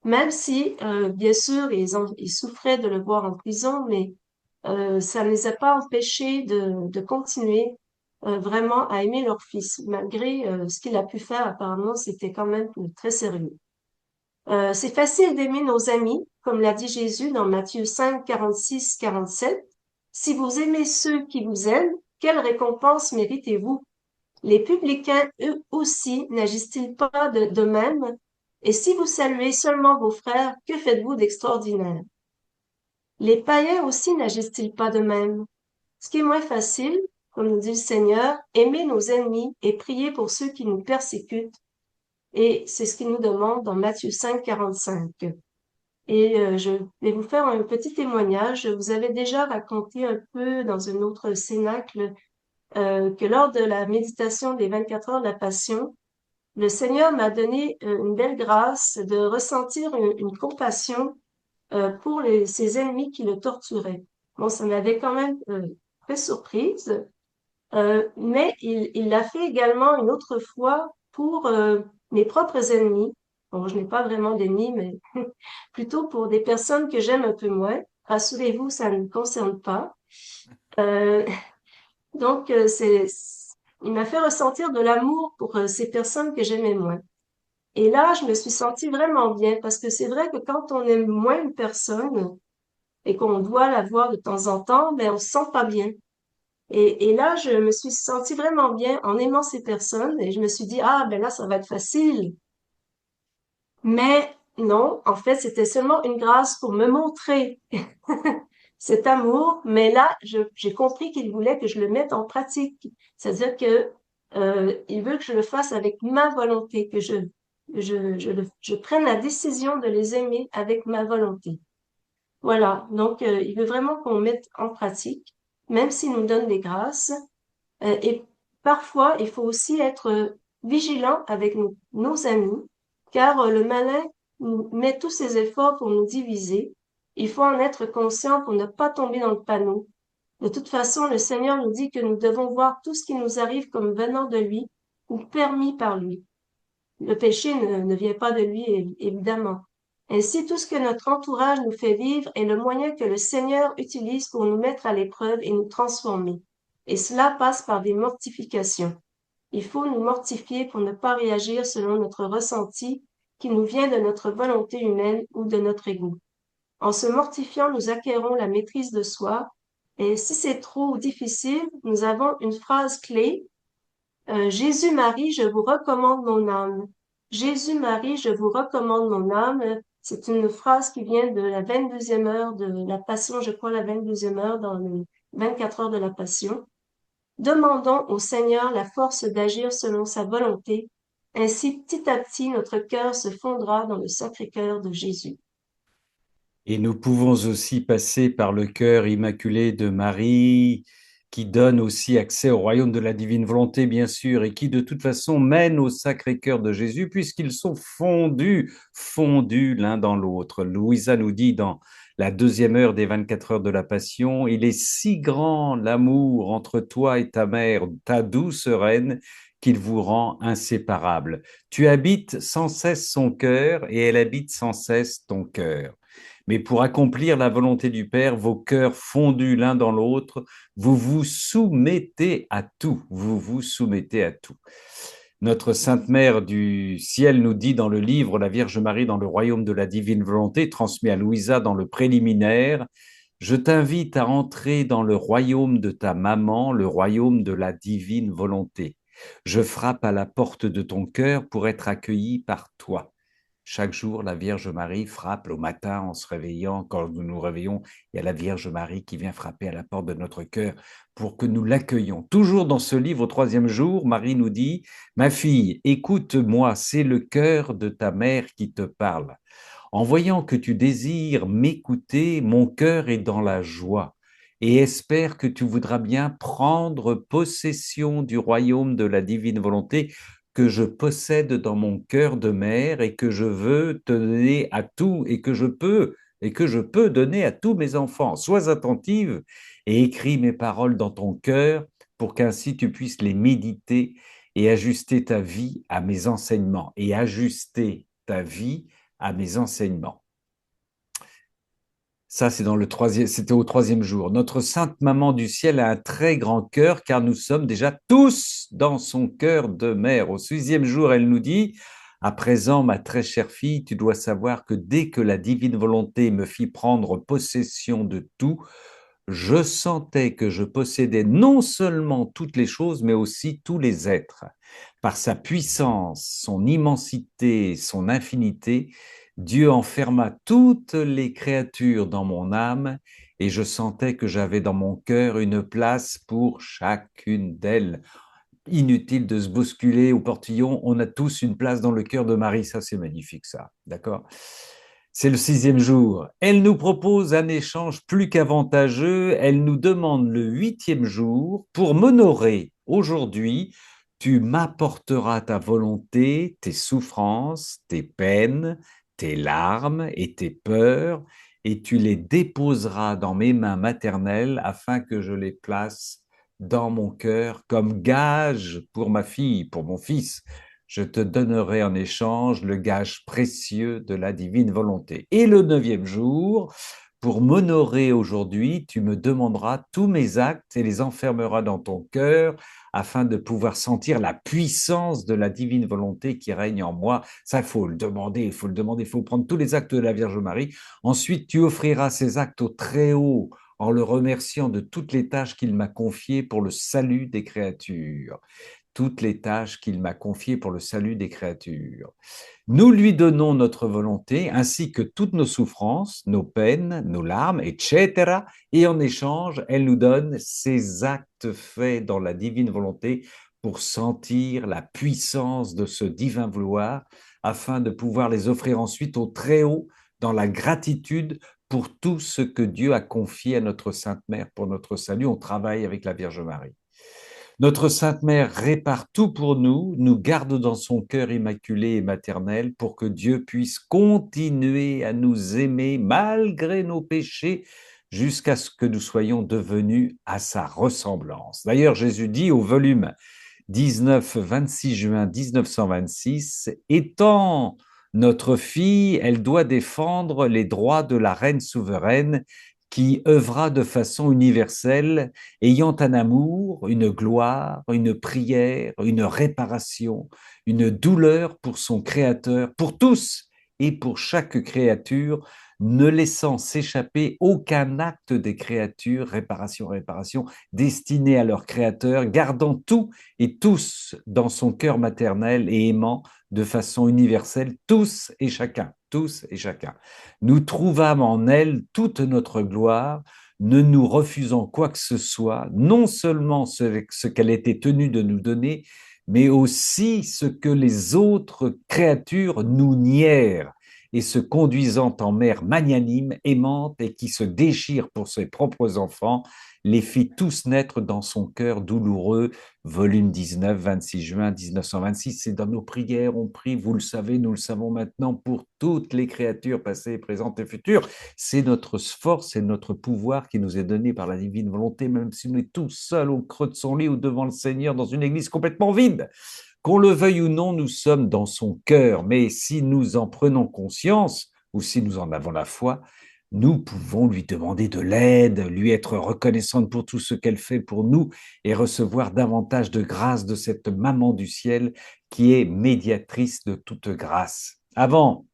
Même si, bien sûr, ils souffraient de le voir en prison, mais ça ne les a pas empêchés de continuer vraiment à aimer leur fils, malgré ce qu'il a pu faire. Apparemment, c'était quand même très sérieux. C'est facile d'aimer nos amis, comme l'a dit Jésus dans Matthieu 5, 46, 47. Si vous aimez ceux qui vous aiment, quelle récompense méritez-vous? Les publicains, eux aussi, n'agissent-ils pas de même? Et si vous saluez seulement vos frères, que faites-vous d'extraordinaire? Les païens aussi n'agissent-ils pas de même? Ce qui est moins facile, comme nous dit le Seigneur, aimer nos ennemis et prier pour ceux qui nous persécutent. Et c'est ce qu'il nous demande dans Matthieu 5, 45. Et je vais vous faire un petit témoignage. Je vous avais déjà raconté un peu dans un autre cénacle que lors de la méditation des 24 heures de la Passion, le Seigneur m'a donné une belle grâce de ressentir une compassion pour ses ennemis qui le torturaient. Bon, ça m'avait quand même très surprise, mais il l'a fait également une autre fois pour mes propres ennemis. Bon, je n'ai pas vraiment d'ennemis, mais plutôt pour des personnes que j'aime un peu moins. Rassurez-vous, ça ne me concerne pas. Euh, donc, il m'a fait ressentir de l'amour pour ces personnes que j'aimais moins. Et là, je me suis sentie vraiment bien parce que c'est vrai que quand on aime moins une personne et qu'on doit la voir de temps en temps, ben, on se sent pas bien. Et là, je me suis sentie vraiment bien en aimant ces personnes et je me suis dit, ah, ben là, ça va être facile. Mais non, en fait, c'était seulement une grâce pour me montrer cet amour, mais là, j'ai compris qu'il voulait que je le mette en pratique. C'est-à-dire que il veut que je le fasse avec ma volonté, que je prenne la décision de les aimer avec ma volonté. Voilà. Donc, il veut vraiment qu'on mette en pratique, même s'il nous donne des grâces. Et parfois, il faut aussi être vigilant avec nos amis, car le malin met tous ses efforts pour nous diviser. Il faut en être conscient pour ne pas tomber dans le panneau. De toute façon, le Seigneur nous dit que nous devons voir tout ce qui nous arrive comme venant de lui ou permis par lui. Le péché ne vient pas de lui, évidemment. Ainsi, tout ce que notre entourage nous fait vivre est le moyen que le Seigneur utilise pour nous mettre à l'épreuve et nous transformer. Et cela passe par des mortifications. Il faut nous mortifier pour ne pas réagir selon notre ressenti qui nous vient de notre volonté humaine ou de notre ego. En se mortifiant, nous acquérons la maîtrise de soi. Et si c'est trop difficile, nous avons une phrase clé. Jésus-Marie, je vous recommande mon âme. Jésus-Marie, je vous recommande mon âme. C'est une phrase qui vient de la 22e heure de la Passion, je crois la 22e heure dans les 24 heures de la Passion. Demandons au Seigneur la force d'agir selon sa volonté. Ainsi, petit à petit, notre cœur se fondra dans le Sacré-Cœur de Jésus. Et nous pouvons aussi passer par le cœur immaculé de Marie, qui donne aussi accès au royaume de la divine volonté, bien sûr, et qui de toute façon mène au sacré cœur de Jésus, puisqu'ils sont fondus l'un dans l'autre. Louisa nous dit dans la deuxième heure des 24 heures de la Passion, il est si grand l'amour entre toi et ta mère, ta douce reine, qu'il vous rend inséparables. Tu habites sans cesse son cœur et elle habite sans cesse ton cœur. Mais pour accomplir la volonté du Père, vos cœurs fondus l'un dans l'autre, vous vous soumettez à tout. Vous vous soumettez à tout. Notre Sainte Mère du Ciel nous dit dans le livre La Vierge Marie dans le royaume de la divine volonté, transmis à Louisa dans le préliminaire, je t'invite à entrer dans le royaume de ta maman, le royaume de la divine volonté. Je frappe à la porte de ton cœur pour être accueilli par toi. Chaque jour, la Vierge Marie frappe au matin en se réveillant. Quand nous nous réveillons, il y a la Vierge Marie qui vient frapper à la porte de notre cœur pour que nous l'accueillions. Toujours dans ce livre, au troisième jour, Marie nous dit, ma fille, écoute-moi, c'est le cœur de ta mère qui te parle. En voyant que tu désires m'écouter, mon cœur est dans la joie et espère que tu voudras bien prendre possession du royaume de la divine volonté que je possède dans mon cœur de mère et que je veux te donner à tout et que je peux donner à tous mes enfants. Sois attentive et écris mes paroles dans ton cœur pour qu'ainsi tu puisses les méditer et ajuster ta vie à mes enseignements et ajuster ta vie à mes enseignements. Ça, c'était au troisième jour. Notre Sainte Maman du Ciel a un très grand cœur car nous sommes déjà tous dans son cœur de mère. Au sixième jour, elle nous dit, à présent, ma très chère fille, tu dois savoir que dès que la divine volonté me fit prendre possession de tout, je sentais que je possédais non seulement toutes les choses, mais aussi tous les êtres. Par sa puissance, son immensité, son infinité, Dieu enferma toutes les créatures dans mon âme et je sentais que j'avais dans mon cœur une place pour chacune d'elles. Inutile de se bousculer au portillon, on a tous une place dans le cœur de Marie, ça c'est magnifique ça, d'accord? C'est le sixième jour. Elle nous propose un échange plus qu'avantageux. Elle nous demande le huitième jour pour m'honorer. Aujourd'hui, tu m'apporteras ta volonté, tes souffrances, tes peines, tes larmes et tes peurs, et tu les déposeras dans mes mains maternelles afin que je les place dans mon cœur comme gage pour ma fille, pour mon fils. Je te donnerai en échange le gage précieux de la divine volonté. Et le neuvième jour, pour m'honorer aujourd'hui, tu me demanderas tous mes actes et les enfermeras dans ton cœur afin de pouvoir sentir la puissance de la divine volonté qui règne en moi. Ça, il faut le demander, il faut le demander, il faut prendre tous les actes de la Vierge Marie. Ensuite, tu offriras ces actes au Très-Haut en le remerciant de toutes les tâches qu'il m'a confiées pour le salut des créatures, toutes les tâches qu'il m'a confiées pour le salut des créatures. Nous lui donnons notre volonté ainsi que toutes nos souffrances, nos peines, nos larmes, etc. Et en échange, elle nous donne ses actes faits dans la divine volonté pour sentir la puissance de ce divin vouloir afin de pouvoir les offrir ensuite au Très-Haut dans la gratitude pour tout ce que Dieu a confié à notre Sainte Mère pour notre salut. On travaille avec la Vierge Marie. Notre Sainte Mère répare tout pour nous, nous garde dans son cœur immaculé et maternel pour que Dieu puisse continuer à nous aimer malgré nos péchés jusqu'à ce que nous soyons devenus à sa ressemblance. D'ailleurs, Jésus dit au volume 19, 26 juin 1926, étant notre fille, elle doit défendre les droits de la reine souveraine qui œuvra de façon universelle, ayant un amour, une gloire, une prière, une réparation, une douleur pour son Créateur, pour tous et pour chaque créature, ne laissant s'échapper aucun acte des créatures, réparation, réparation, destiné à leur Créateur, gardant tout et tous dans son cœur maternel et aimant de façon universelle, tous et chacun, tous et chacun. Nous trouvâmes en elle toute notre gloire, ne nous refusant quoi que ce soit, non seulement ce qu'elle était tenue de nous donner, mais aussi ce que les autres créatures nous nièrent. et se conduisant en mère magnanime, aimante et qui se déchire pour ses propres enfants, les fit tous naître dans son cœur douloureux. Volume 19, 26 juin 1926. C'est dans nos prières, on prie, vous le savez, nous le savons maintenant, pour toutes les créatures passées, présentes et futures. C'est notre force et notre pouvoir qui nous est donné par la divine volonté, même si on est tout seul au creux de son lit ou devant le Seigneur dans une église complètement vide. Qu'on le veuille ou non, nous sommes dans son cœur, mais si nous en prenons conscience, ou si nous en avons la foi, nous pouvons lui demander de l'aide, lui être reconnaissante pour tout ce qu'elle fait pour nous et recevoir davantage de grâce de cette maman du ciel qui est médiatrice de toute grâce. Avant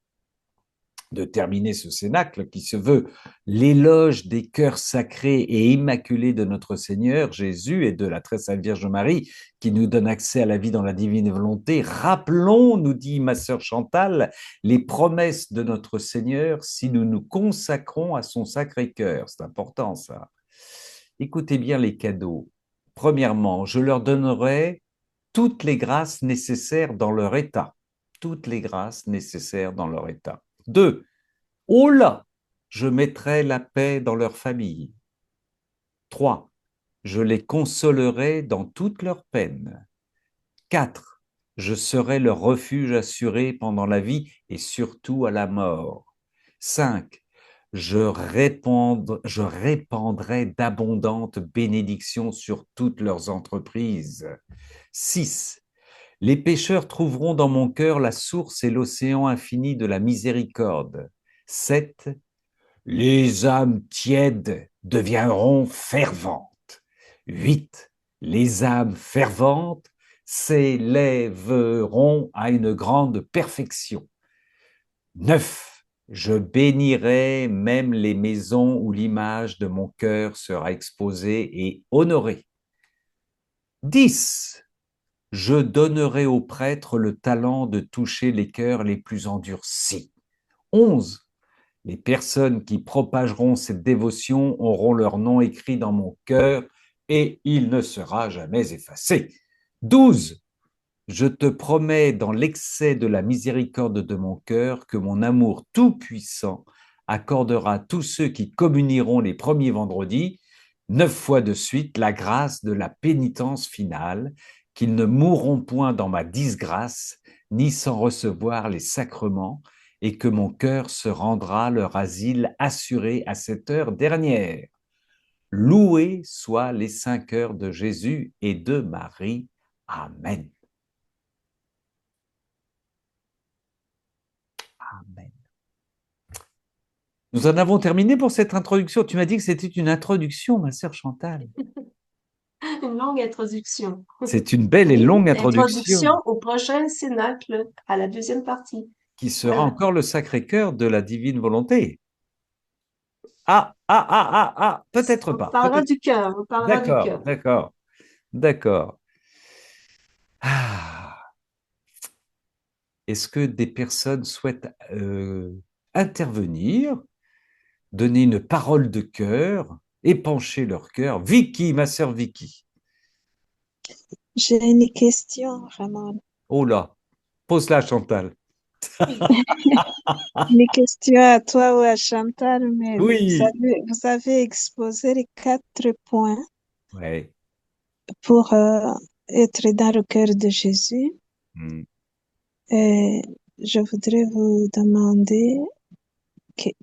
de terminer ce cénacle qui se veut l'éloge des cœurs sacrés et immaculés de notre Seigneur Jésus et de la très sainte Vierge Marie qui nous donne accès à la vie dans la divine volonté, rappelons, nous dit ma sœur Chantal, les promesses de notre Seigneur si nous nous consacrons à son sacré cœur. C'est important ça. Écoutez bien les cadeaux. Premièrement, je leur donnerai toutes les grâces nécessaires dans leur état. Toutes les grâces nécessaires dans leur état. 2. Oh là, je mettrai la paix dans leur famille. 3. Je les consolerai dans toutes leurs peines. 4. Je serai leur refuge assuré pendant la vie et surtout à la mort. 5. Je répandrai d'abondantes bénédictions sur toutes leurs entreprises. 6. Les pécheurs trouveront dans mon cœur la source et l'océan infini de la miséricorde. 7. Les âmes tièdes deviendront ferventes. 8. Les âmes ferventes s'élèveront à une grande perfection. 9. Je bénirai même les maisons où l'image de mon cœur sera exposée et honorée. 10. Je donnerai aux prêtres le talent de toucher les cœurs les plus endurcis. 11. Les personnes qui propageront cette dévotion auront leur nom écrit dans mon cœur et il ne sera jamais effacé. 12. Je te promets dans l'excès de la miséricorde de mon cœur que mon amour tout-puissant accordera à tous ceux qui communieront les premiers vendredis, 9 fois de suite, la grâce de la pénitence finale, qu'ils ne mourront point dans ma disgrâce, ni sans recevoir les sacrements, et que mon cœur se rendra leur asile assuré à cette heure dernière. Loués soient les 5 heures de Jésus et de Marie. Amen. Amen. Nous en avons terminé pour cette introduction. Tu m'as dit que c'était une introduction, ma sœur Chantal. Une longue introduction. C'est une belle et Oui, longue introduction introduction au prochain cénacle, à la deuxième partie. qui sera Voilà. encore le Sacré-Cœur de la divine volonté. Ah, ah, ah, ah, ah, peut-être On pas. parlera Peut-être. du cœur, on parlera du D'accord, cœur. d'accord, d'accord. Ah. Est-ce que des personnes souhaitent intervenir, donner une parole de cœur, épancher leur cœur? Vicky, ma sœur Vicky. J'ai une question, Ramon. Oh là, pose-la, Chantal. Une question à toi ou à Chantal, mais Oui. vous avez exposé les 4 points Ouais. pour être dans le cœur de Jésus. Mm. Et je voudrais vous demander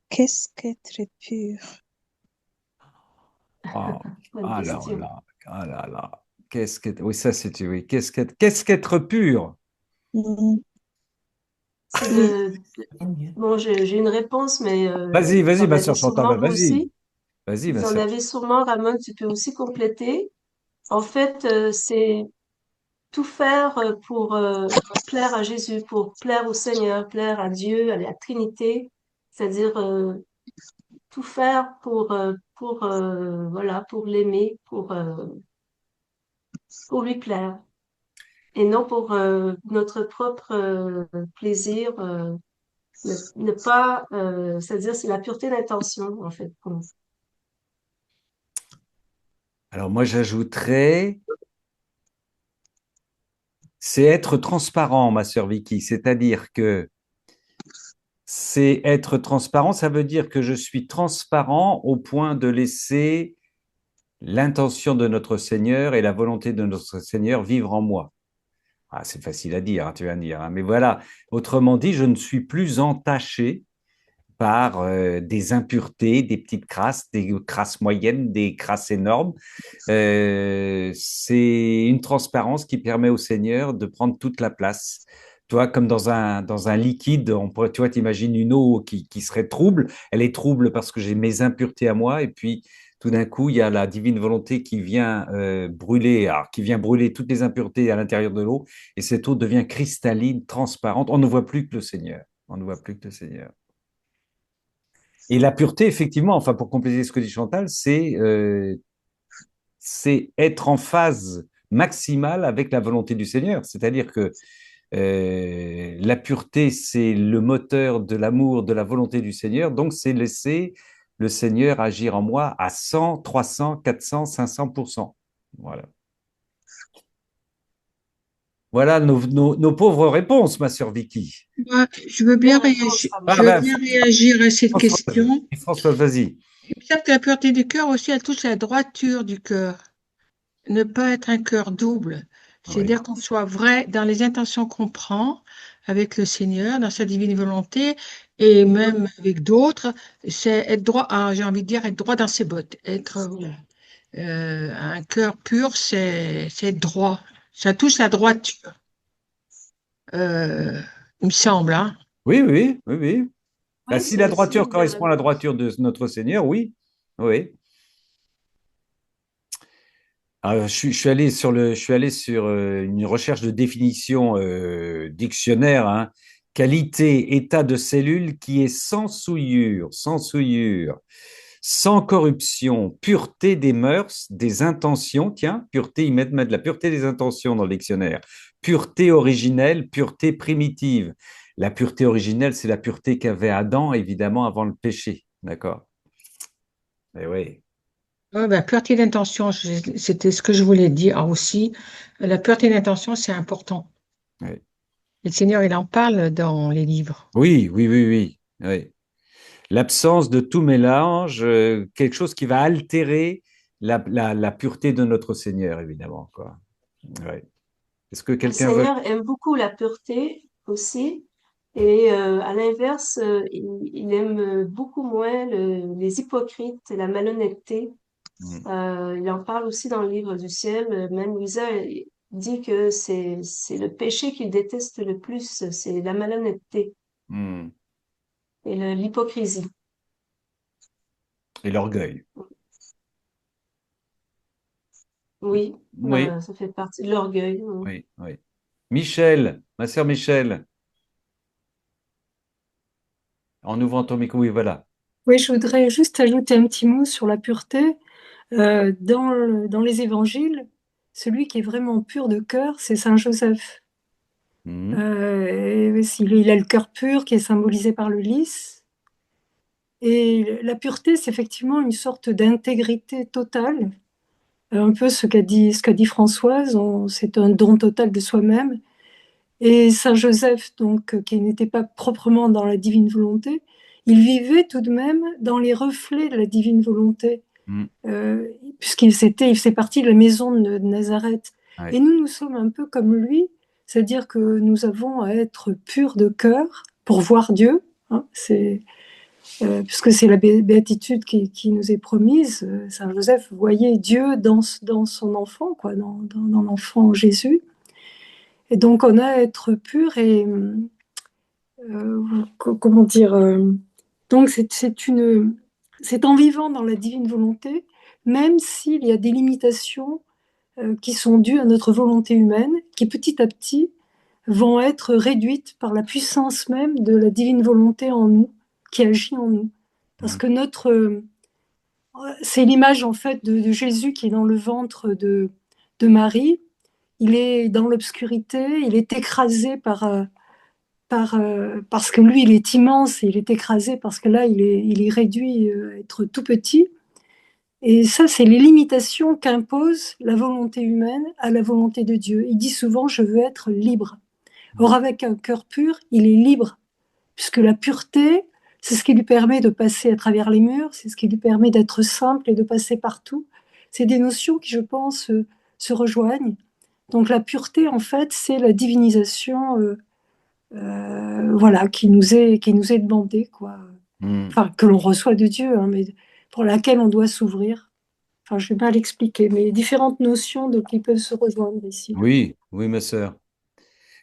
qu'est-ce qu'être pur? Oh, Bonne alors question. là, ah là là. Qu'est-ce que oui, ça c'est oui. Qu'est-ce qu'être pur? Mhm. C'est de... Bon, j'ai une réponse, mais Vas-y, vous vas-y, en ma avez soeur Chantal, sûrement bah, vous vas-y. aussi. Vas-y, ma Vous en soeur. avez sûrement, Ramon, tu peux aussi compléter. En fait, c'est tout faire pour plaire à Jésus, pour plaire au Seigneur, plaire à Dieu, à la Trinité. C'est-à-dire tout faire pour voilà, pour l'aimer, pour lui plaire. Et non pour notre propre plaisir. Ne pas, c'est-à-dire c'est la pureté d'intention, en fait, pour nous. Alors moi j'ajouterais, c'est être transparent, ma sœur Vicky, c'est-à-dire que C'est être transparent, ça veut dire que je suis transparent au point de laisser l'intention de notre Seigneur et la volonté de notre Seigneur vivre en moi. Ah, c'est facile à dire, hein, tu vas me dire, hein, mais voilà. Autrement dit, je ne suis plus entaché par des impuretés, des petites crasses, des crasses moyennes, des crasses énormes. C'est une transparence qui permet au Seigneur de prendre toute la place. Toi, comme dans un liquide, on pourrait, tu vois, t'imagines une eau qui serait trouble. Elle est trouble parce que j'ai mes impuretés à moi. Et puis, tout d'un coup, il y a la divine volonté qui vient brûler, alors, qui vient brûler toutes les impuretés à l'intérieur de l'eau. Et cette eau devient cristalline, transparente. On ne voit plus que le Seigneur. On ne voit plus que le Seigneur. Et la pureté, effectivement, enfin, pour compléter ce que dit Chantal, c'est être en phase maximale avec la volonté du Seigneur. C'est-à-dire que la pureté, c'est le moteur de l'amour, de la volonté du Seigneur. Donc, c'est laisser le Seigneur agir en moi à 100, 300, 400, 500%. Voilà. Voilà nos pauvres réponses, ma sœur Vicky. Moi, Belle réponse, je Ah veux Fabienne. ben, bien réagir à cette Françoise, question. Françoise, vas-y. Il me semble que la pureté du cœur aussi, elle touche la droiture du cœur. Ne pas être un cœur double. Oui. C'est-à-dire qu'on soit vrai dans les intentions qu'on prend avec le Seigneur, dans sa divine volonté, et même avec d'autres. C'est être droit, j'ai envie de dire, être droit dans ses bottes. Être, voilà. Un cœur pur, c'est être droit. Ça touche la droiture, euh, il me semble, hein. Oui, oui, oui, oui. Ben, Oui, si la c'est droiture aussi dans correspond à la droiture de notre Seigneur, oui. Oui. Alors, je suis allé sur je suis allé sur une recherche de définition dictionnaire, hein. Qualité, état de cellule qui est sans souillure, sans corruption, pureté des mœurs, des intentions. Tiens, pureté, mettent la pureté des intentions dans le dictionnaire. Pureté originelle, pureté primitive. La pureté originelle, c'est la pureté qu'avait Adam, évidemment, avant le péché. D'accord? Eh oui. Ouais, ben, pureté d'intention, c'était ce que je voulais dire aussi. La pureté d'intention, c'est important. Oui, Et le Seigneur, il en parle dans les livres. oui, oui, oui, oui. Oui. L'absence de tout mélange, quelque chose qui va altérer la pureté de notre Seigneur, évidemment, quoi. Ouais. Est-ce que Le quelqu'un veut... Seigneur aime beaucoup la pureté aussi, et à l'inverse, il aime beaucoup moins les hypocrites et la malhonnêteté. Hmm, Il en parle aussi dans le livre du ciel. Même Louisa dit que c'est le péché qu'il déteste le plus, c'est la malhonnêteté hmm. et l'hypocrisie. Et l'orgueil. Oui, Oui, ça fait partie de l'orgueil. Oui. oui, oui. Michel, ma sœur Michel, en ouvrant ton micro, oui, voilà. Oui, je voudrais juste ajouter un petit mot sur la pureté. Dans les évangiles, celui qui est vraiment pur de cœur, c'est Saint Joseph. Hmm, Il a le cœur pur qui est symbolisé par le lys. Et la pureté, c'est effectivement une sorte d'intégrité totale. Un peu ce qu'a dit Françoise, c'est un don total de soi-même. Et Saint Joseph, donc, qui n'était pas proprement dans la divine volonté, il vivait tout de même dans les reflets de la divine volonté, hmm, euh, il faisait partie de la maison de Nazareth. ouais, Et nous sommes un peu comme lui, c'est-à-dire que nous avons à être purs de cœur pour voir Dieu, hein, puisque c'est la béatitude qui nous est promise. Saint Joseph voyait Dieu dans son enfant, quoi, dans l'enfant Jésus. Et donc on a à être pur et comment dire, donc c'est en vivant dans la divine volonté, même s'il y a des limitations qui sont dues à notre volonté humaine, qui petit à petit vont être réduites par la puissance même de la divine volonté en nous, qui agit en nous. Parce hmm, que c'est l'image en fait de Jésus qui est dans le ventre de Marie. Il est dans l'obscurité, il est écrasé parce que lui, il est immense et il est écrasé parce que là, il est réduit à être tout petit. Et ça, c'est les limitations qu'impose la volonté humaine à la volonté de Dieu. Il dit souvent, je veux être libre. hmm, Or, avec un cœur pur, il est libre, puisque la pureté, c'est ce qui lui permet de passer à travers les murs, c'est ce qui lui permet d'être simple et de passer partout. C'est des notions qui, je pense, se rejoignent. Donc la pureté, en fait, c'est la divinisation, voilà, qui nous est demandée, quoi. Hmm. Enfin, que l'on reçoit de Dieu, hein, mais pour laquelle on doit s'ouvrir. Enfin, je vais mal expliquer, mais différentes notions donc, qui peuvent se rejoindre ici. Oui, oui, ma sœur.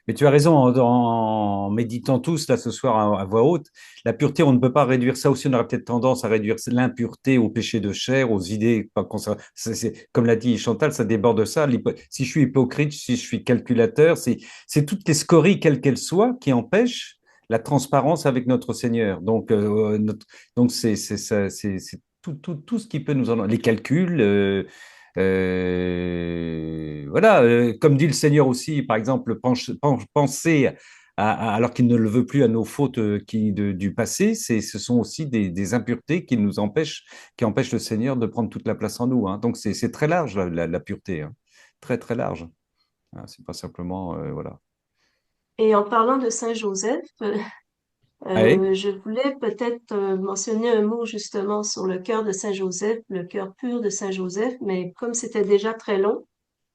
Mais tu as raison, en méditant tous là ce soir à voix haute, la pureté, on ne peut pas réduire ça aussi. On aurait peut-être tendance à réduire l'impureté au péché de chair, aux idées. Comme l'a dit Chantal, ça déborde de ça. Si je suis hypocrite, si je suis calculateur, c'est toutes les scories, quelles qu'elles soient, qui empêchent la transparence avec notre Seigneur. Donc c'est tout ce qui peut nous en... Les calculs. Voilà, comme dit le Seigneur aussi, par exemple, penser, alors qu'il ne le veut plus, à nos fautes du passé, ce sont aussi des impuretés qui empêchent le Seigneur de prendre toute la place en nous, hein. Donc c'est très large la pureté, hein. Très très large, hein. C'est pas simplement voilà. Et en parlant de Saint Joseph, Allez. je voulais peut-être mentionner un mot justement sur le cœur de Saint Joseph, le cœur pur de Saint Joseph, mais comme c'était déjà très long,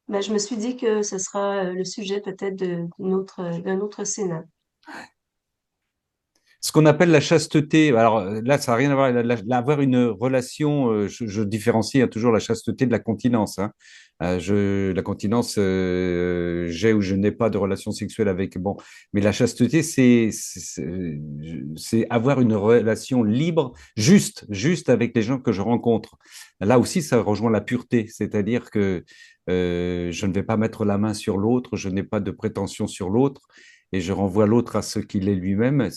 ben, je me suis dit que ce sera le sujet peut-être d'un autre Sénat. Ce qu'on appelle la chasteté, alors là, ça n'a rien à voir, avoir une relation, je différencie hein, toujours la chasteté de la continence, hein. La continence, j'ai ou je n'ai pas de relation sexuelle avec, bon, mais la chasteté, c'est avoir une relation libre, juste avec les gens que je rencontre. Là aussi, ça rejoint la pureté, c'est-à-dire que je ne vais pas mettre la main sur l'autre, je n'ai pas de prétention sur l'autre et je renvoie l'autre à ce qu'il est lui-même.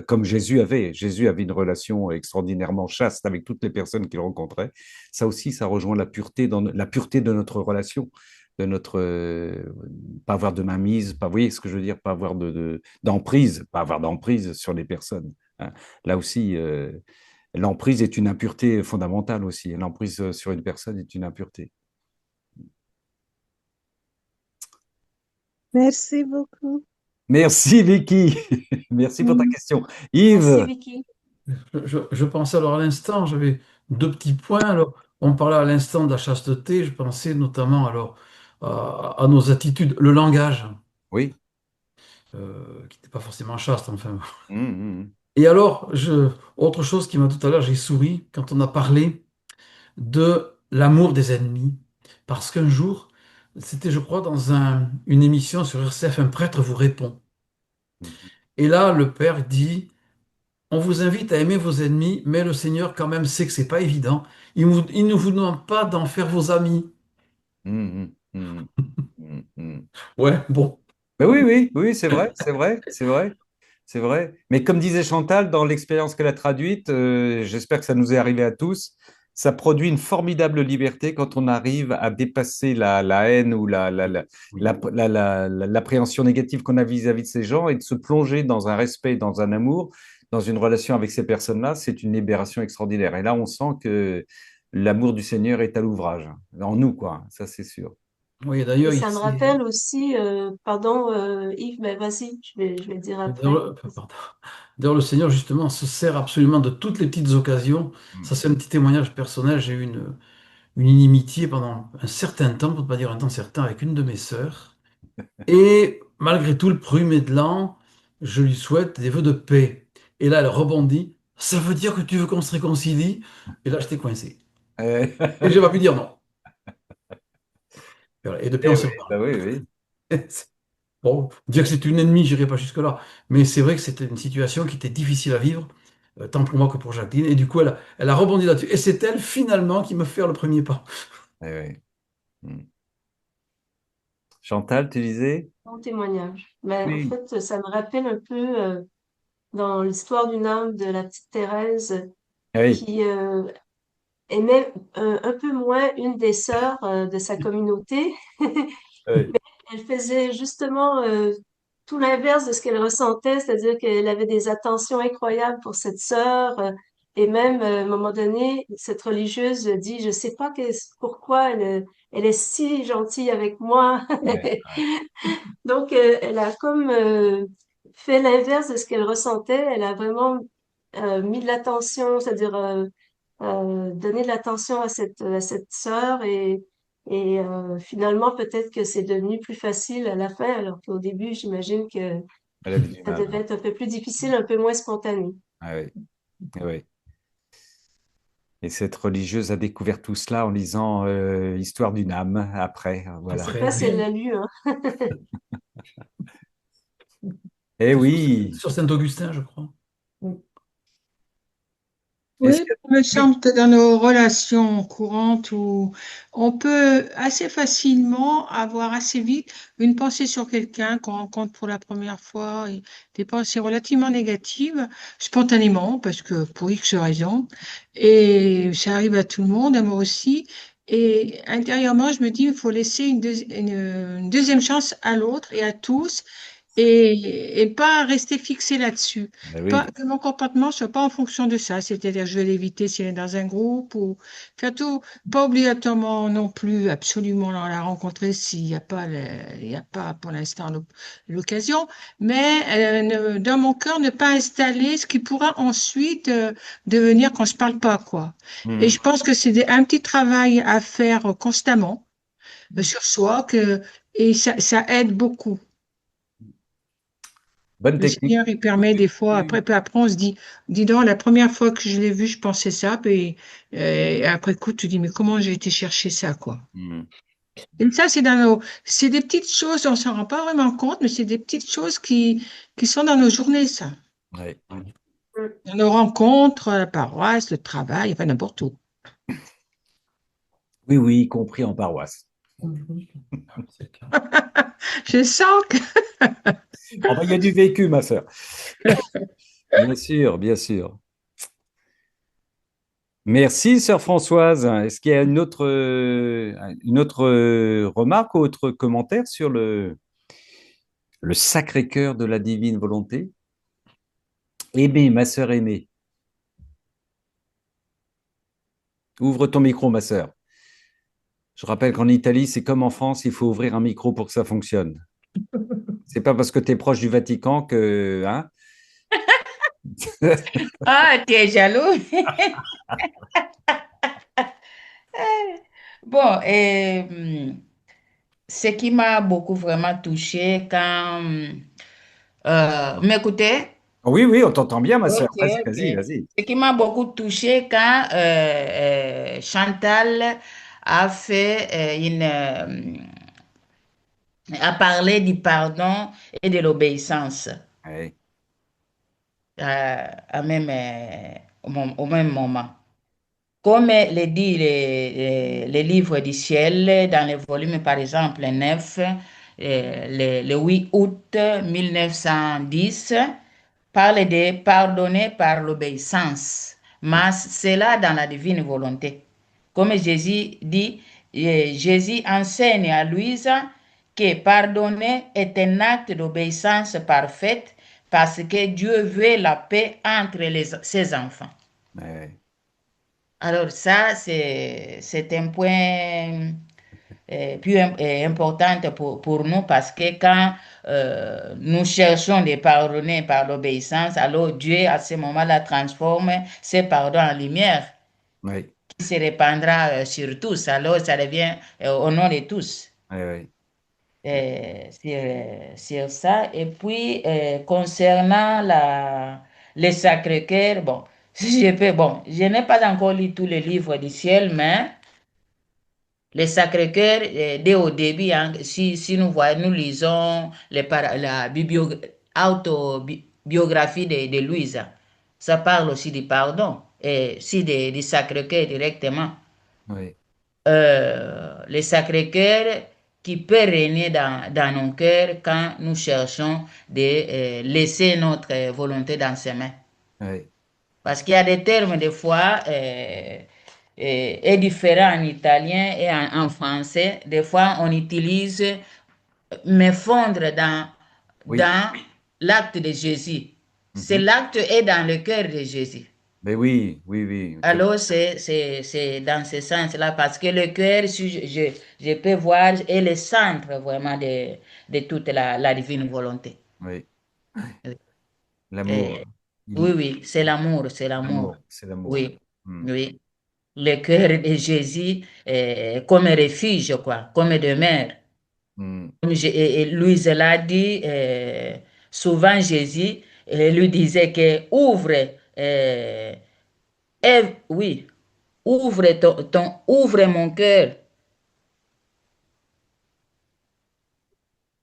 Comme Jésus avait une relation extraordinairement chaste avec toutes les personnes qu'il rencontrait. Ça aussi, ça rejoint la pureté de notre relation, de notre pas avoir de mainmise, pas, vous voyez ce que je veux dire, pas avoir d'emprise, pas avoir d'emprise sur les personnes, hein. Là aussi, l'emprise est une impureté fondamentale aussi. L'emprise sur une personne est une impureté. Merci beaucoup. Merci Vicky, merci pour ta Mm. question. Merci, Yves, Vicky. Je pensais alors à l'instant, j'avais deux petits points. Alors, on parlait à l'instant de la chasteté, je pensais notamment alors à nos attitudes, le langage, oui. qui n'était pas forcément chaste, enfin. Mmh. Et alors, autre chose qui m'a tout à l'heure, j'ai souri quand on a parlé de l'amour des ennemis. Parce qu'un jour, c'était, je crois, dans une émission sur RCF, un prêtre vous répond. Mmh. Et là, le père dit, on vous invite à aimer vos ennemis, mais le Seigneur quand même sait que c'est pas évident. Il ne vous demande pas d'en faire vos amis. Mmh. Mmh. Mmh. Mmh. Ouais, bon. Mais oui, oui, oui, c'est vrai, c'est vrai, c'est vrai, c'est vrai. Mais comme disait Chantal, dans l'expérience qu'elle a traduite, j'espère que ça nous est arrivé à tous, ça produit une formidable liberté quand on arrive à dépasser la haine ou l'appréhension négative qu'on a vis-à-vis de ces gens et de se plonger dans un respect, dans un amour, dans une relation avec ces personnes-là, c'est une libération extraordinaire. Et là, on sent que l'amour du Seigneur est à l'ouvrage, en nous, quoi, ça c'est sûr. Oui, Et d'ailleurs, ça me rappelle aussi, pardon, Yves, mais vas-y, je vais dire après. pardon. D'ailleurs, le Seigneur, justement, se sert absolument de toutes les petites occasions. Ça, c'est un petit témoignage personnel. J'ai eu une inimitié pendant un certain temps, pour ne pas dire un temps certain, avec une de mes sœurs. Et malgré tout, le premier de l'an, je lui souhaite des vœux de paix. Et là, elle rebondit. Ça veut dire que tu veux qu'on se réconcilie? Et là, j'étais coincé. Euh, Et j'ai pas pu dire non. Voilà. Et depuis, on eh se oui, bah parle. oui, oui. Bon, dire que c'est une ennemie, j'irai pas jusque-là. Mais c'est vrai que c'était une situation qui était difficile à vivre, tant pour moi que pour Jacqueline. Et du coup, elle a rebondi là-dessus. Et c'est elle, finalement, qui me fait faire le premier pas. Eh oui. Mm. Chantal, tu disais? Bon témoignage. Mais en Oui. fait, ça me rappelle un peu dans l'histoire d'une âme de la petite Thérèse Ah oui. qui aimait un peu moins une des sœurs de sa communauté. Ah oui. Elle faisait justement tout l'inverse de ce qu'elle ressentait, c'est-à-dire qu'elle avait des attentions incroyables pour cette sœur. Et même, à un moment donné, cette religieuse dit, je sais pas pourquoi elle est si gentille avec moi. Ouais. Donc, elle a comme fait l'inverse de ce qu'elle ressentait. Elle a vraiment mis de l'attention, c'est-à-dire donné de l'attention à cette sœur et finalement peut-être que c'est devenu plus facile à la fin, alors qu'au début, j'imagine que Elle avait du ça mal. devait être un peu plus difficile, un peu moins spontané. Ah oui, ah oui. Et cette religieuse a découvert tout cela en lisant Histoire d'une âme après, Je ne voilà. sais Après, pas si elle l'a lu, hein. Eh c'est oui. sur Saint-Augustin, je crois. Est-ce Oui, que il me oui, semble que dans nos relations courantes, où on peut assez facilement avoir assez vite une pensée sur quelqu'un qu'on rencontre pour la première fois, et des pensées relativement négatives, spontanément, parce que pour X raisons, et ça arrive à tout le monde, à moi aussi. Et intérieurement, je me dis, il faut laisser une deuxième chance à l'autre et à tous, et pas rester fixé là-dessus. ben Pas, oui. que mon comportement soit pas en fonction de ça, c'est-à-dire je vais l'éviter si elle est dans un groupe ou faire tout, pas obligatoirement non plus absolument la rencontrer s'il n'y a pas, il y a pas pour l'instant l'occasion, mais dans mon cœur ne pas installer ce qui pourra ensuite devenir qu'on se parle pas, quoi. Et Mhm. je pense que c'est un petit travail à faire constamment sur soi et ça aide beaucoup. Bonne Le technique. Seigneur, il permet des fois, Oui. puis après on se dit, dis donc, la première fois que je l'ai vu, je pensais ça, puis après coup, tu dis, mais comment j'ai été chercher ça, quoi. Mhm. Et ça, c'est des petites choses, on s'en rend pas vraiment compte, mais c'est des petites choses qui sont dans nos journées, ça. Ouais. Dans nos rencontres, la paroisse, le travail, enfin n'importe où. Oui, oui, y compris en paroisse. Ah, c'est le cas. Je sens que Oh, ben, il y a du vécu, ma sœur. Bien sûr, bien sûr. Merci, sœur Françoise. Est-ce qu'il y a une autre remarque ou autre commentaire sur le Sacré-Cœur de la divine volonté? Aimée, ma sœur aimée. Ouvre ton micro, ma sœur. Je rappelle qu'en Italie, c'est comme en France, il faut ouvrir un micro pour que ça fonctionne. C'est pas parce que tu es proche du Vatican que, hein? Ah, tu es jaloux. Bon, ce qui m'a beaucoup vraiment touché quand... m'écoutez? Oui, oui, on t'entend bien, ma sœur. Ok, Vas-y, ok. vas-y, vas-y. Ce qui m'a beaucoup touché quand Chantal a fait a parlé du pardon et de l'obéissance Ouais, au même moment. Comme le dit les livres du ciel, dans les volumes, par exemple, 9, le 8 août 1910, parle de pardonner par l'obéissance, mais c'est là dans la divine volonté. Comme Jésus dit, Jésus enseigne à Louise que pardonner est un acte d'obéissance parfaite parce que Dieu veut la paix entre ses enfants. ouais, Alors ça, c'est un point important pour nous parce que quand nous cherchons de pardonner par l'obéissance, alors Dieu, à ce moment-là, transforme ses pardons en lumière ouais, qui se répandra sur tous. Alors ça devient au nom de tous. ouais, ouais. Sur ça. Et puis, concernant les Sacré-Cœur, bon, si je peux, bon, je n'ai pas encore lu tous les livres du ciel, mais les Sacré-Cœur, dès au début, hein, si nous voyons, nous lisons la autobiographie de Louise, ça parle aussi du pardon, et si du Sacré-Cœur directement. Ouais. Les Sacré-Cœur qui peut régner dans nos cœurs quand nous cherchons de laisser notre volonté dans ses mains. Ouais. Parce qu'il y a des termes, des fois, différents en italien et en français. Des fois, on utilise me fondre Oui. dans l'acte de Jésus. C'est Mhm. l'acte est dans le cœur de Jésus. Mais oui, oui, oui. Alors, c'est dans ce sens-là, parce que le cœur, si je peux voir, est le centre vraiment de toute la divine volonté. Oui. L'amour. Euh, Il- oui, oui, c'est l'amour, c'est l'amour. L'amour, c'est l'amour. Oui, Hmm. oui. Le cœur de Jésus comme refuge, quoi, comme demeure. Hmm. Comme et Louise l'a dit, souvent Jésus lui disait que ouvre, oui, ouvre ouvre mon cœur,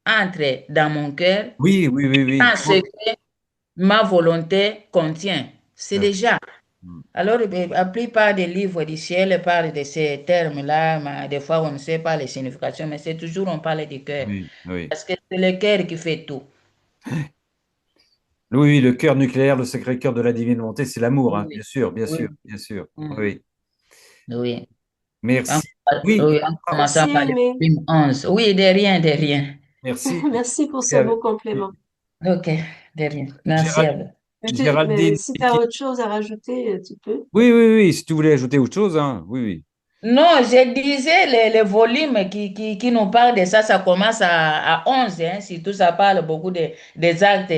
entre dans mon cœur, Oui, oui, oui, oui. dans ce que ma volonté contient. C'est Ah, déjà. hmm. Alors, la plupart des livres du ciel parlent de ces termes-là, mais des fois on ne sait pas les significations, mais c'est toujours on parle du cœur. Oui, oui. Parce que c'est le cœur qui fait tout. Oui, oui, le cœur nucléaire, le sacré cœur de la divine volonté, c'est l'amour, hein. Oui, Bien sûr, bien oui, sûr, bien sûr. mm, Oui. oui. En, Merci. Oui. oui, en Ah, commençant Merci, par le Aimé. film 11. Oui, de rien, de rien. merci. Merci pour ce beau complément. Ok, de rien. Merci Gérald- à vous. Géraldine. Mais si tu as autre chose à rajouter, tu peux. Oui, oui, oui. Si tu voulais ajouter autre chose, hein. Oui, oui. Non, je disais les volumes qui nous parlent de ça, ça commence à 11, hein, surtout ça parle beaucoup des actes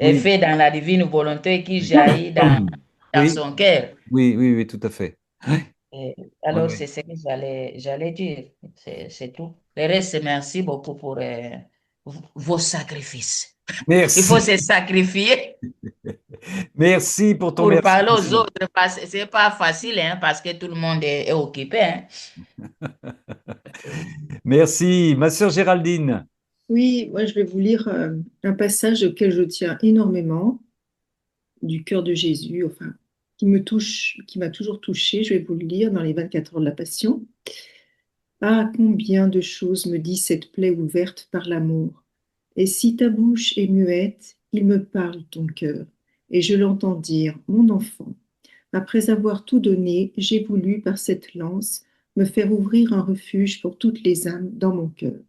Oui. faits dans la divine volonté qui jaillit dans Oui, son cœur. oui, oui, oui, tout à fait. Et Oui, alors, oui. c'est ce que j'allais dire. C'est tout. Le reste, merci beaucoup pour vos sacrifices. Il faut Merci. se sacrifier Merci pour ton pour merci. parler aux autres, parce que c'est pas facile, hein, parce que tout le monde est occupé, hein. Merci, ma sœur Géraldine. Oui, moi je vais vous lire un passage auquel je tiens énormément, du cœur de Jésus, enfin, qui me touche, qui m'a toujours touché. Je vais vous le lire dans les 24 heures de la Passion. Ah, combien de choses me dit cette plaie ouverte par l'amour. Et si ta bouche est muette, il me parle ton cœur, et je l'entends dire, mon enfant, après avoir tout donné, j'ai voulu, par cette lance, me faire ouvrir un refuge pour toutes les âmes dans mon cœur.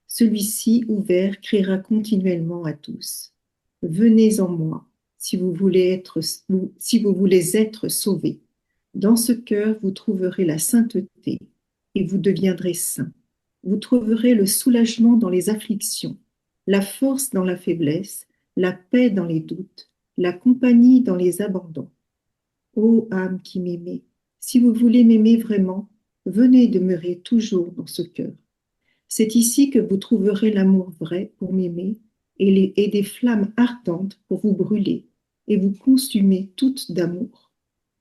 Celui-ci, ouvert, criera continuellement à tous. Venez en moi, si vous voulez être sauvés. Dans ce cœur, vous trouverez la sainteté et vous deviendrez saints. Vous trouverez le soulagement dans les afflictions, la force dans la faiblesse, la paix dans les doutes, la compagnie dans les abandons. Ô âme qui m'aimez, si vous voulez m'aimer vraiment, venez demeurer toujours dans ce cœur. C'est ici que vous trouverez l'amour vrai pour m'aimer et des flammes ardentes pour vous brûler et vous consumer toutes d'amour.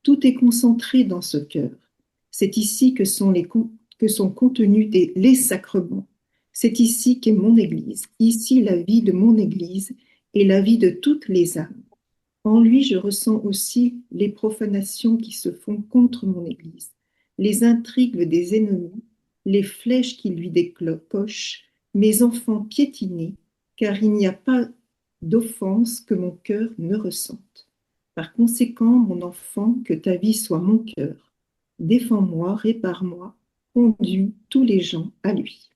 Tout est concentré dans ce cœur. C'est ici que sont contenus les sacrements. C'est ici qu'est mon Église, ici la vie de mon Église et la vie de toutes les âmes. En lui, je ressens aussi les profanations qui se font contre mon Église, les intrigues des ennemis, les flèches qui lui décochent, mes enfants piétinés, car il n'y a pas d'offense que mon cœur ne ressente. Par conséquent, mon enfant, que ta vie soit mon cœur. Défends-moi, répare-moi, conduis tous les gens à lui.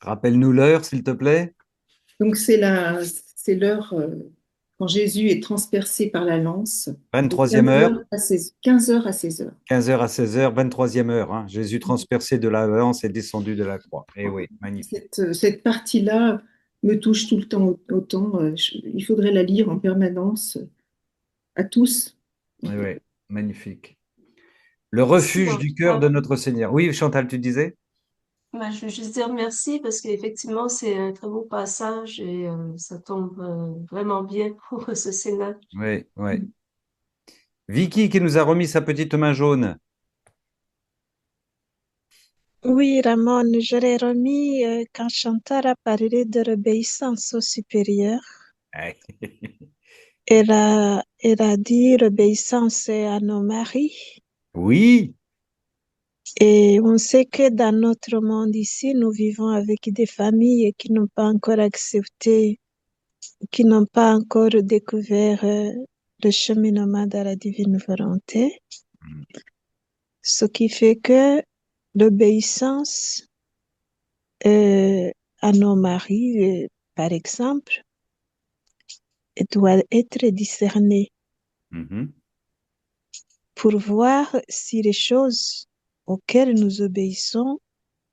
Rappelle-nous l'heure, s'il te plaît. Donc c'est l'heure quand Jésus est transpercé par la lance, de 23e heure, 15 heures à 16 heures. 15 heures à 16 heures, 23e heure, hein. Jésus transpercé de la lance et descendu de la croix. Eh oui, magnifique. Cette partie-là me touche tout le temps autant. Il faudrait la lire en permanence à tous. Eh oui, magnifique. Le Merci refuge en du tout cœur cas. de notre Seigneur. Oui, Chantal, tu disais? Je veux juste dire merci parce qu'effectivement, c'est un très beau passage et ça tombe vraiment bien pour ce Sénat. Oui, oui. Vicky qui nous a remis sa petite main jaune. Oui, Ramon, j'aurais remis quand Chantal a parlé de l'obéissance au supérieur. Elle a dit l'obéissance à nos maris. Oui, Et on sait que dans notre monde ici, nous vivons avec des familles qui n'ont pas encore accepté, qui n'ont pas encore découvert le cheminement de la divine volonté. Ce qui fait que l'obéissance à nos maris, par exemple, doit être discernée mhm, pour voir si les choses auxquelles nous obéissons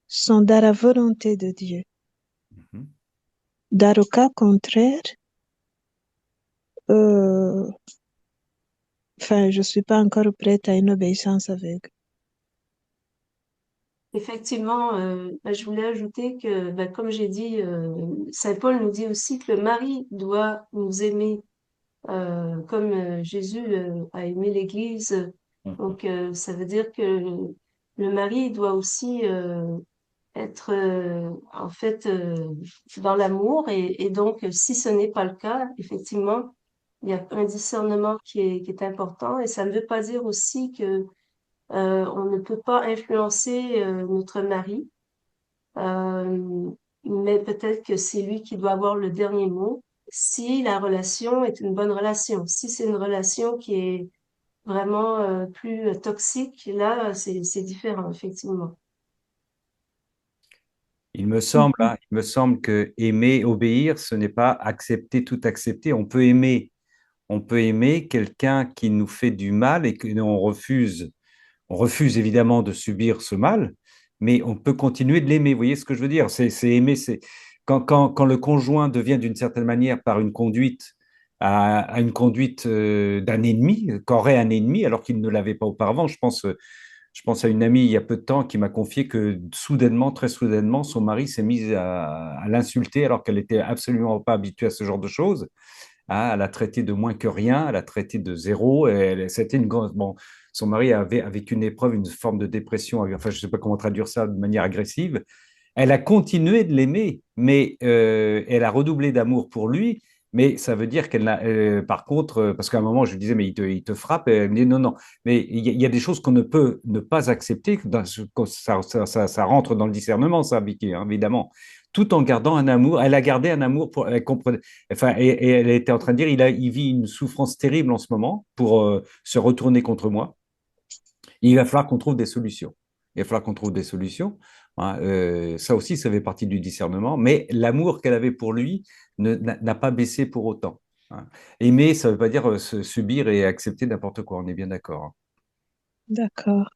sont dans la volonté de Dieu. mhm. Dans le cas contraire, je suis pas encore prête à une obéissance aveugle. Effectivement, je voulais ajouter que, comme j'ai dit, Saint Paul nous dit aussi que le mari doit nous aimer comme Jésus a aimé l'Église. Donc, ça veut dire que le mari doit aussi être en fait dans l'amour et donc si ce n'est pas le cas, effectivement, il y a un discernement qui est important et ça ne veut pas dire aussi que on ne peut pas influencer notre mari, euh, mais peut-être que c'est lui qui doit avoir le dernier mot si la relation est une bonne relation. Si c'est une relation qui est vraiment plus toxique, là, c'est différent, effectivement. Mhm. Il me semble que aimer, obéir, ce n'est pas accepter, tout accepter. On peut aimer quelqu'un qui nous fait du mal et que on refuse évidemment de subir ce mal, mais on peut continuer de l'aimer. Vous voyez ce que je veux dire? C'est aimer, c'est quand le conjoint devient d'une certaine manière par une conduite à une conduite d'un ennemi, qu'aurait un ennemi alors qu'il ne l'avait pas auparavant. Je pense à une amie il y a peu de temps qui m'a confié que soudainement, très soudainement, son mari s'est mis à l'insulter alors qu'elle était absolument pas habituée à ce genre de choses. Ah, elle a traité de moins que rien, elle a traité de zéro. C'était une grande. Bon, son mari avait avec une épreuve, une forme de dépression. Enfin, je ne sais pas comment traduire ça de manière agressive. Elle a continué de l'aimer, mais elle a redoublé d'amour pour lui. Mais ça veut dire qu'elle n'a. Par contre, parce qu'à un moment, je lui disais, mais il te frappe. Et elle me dit, non, non. Mais il y a des choses qu'on ne peut ne pas accepter. Ça rentre dans le discernement, ça, Vicky, hein, évidemment. Tout en gardant un amour. Elle a gardé un amour pour. Elle comprenait, enfin, et elle était en train de dire, il vit une souffrance terrible en ce moment pour se retourner contre moi. Il va falloir qu'on trouve des solutions. Il va falloir qu'on trouve des solutions. Hein. Ça aussi, ça fait partie du discernement. Mais l'amour qu'elle avait pour lui n'a pas baissé pour autant. Hein. Aimer, ça ne veut pas dire subir et accepter n'importe quoi. On est bien d'accord. Hein. D'accord,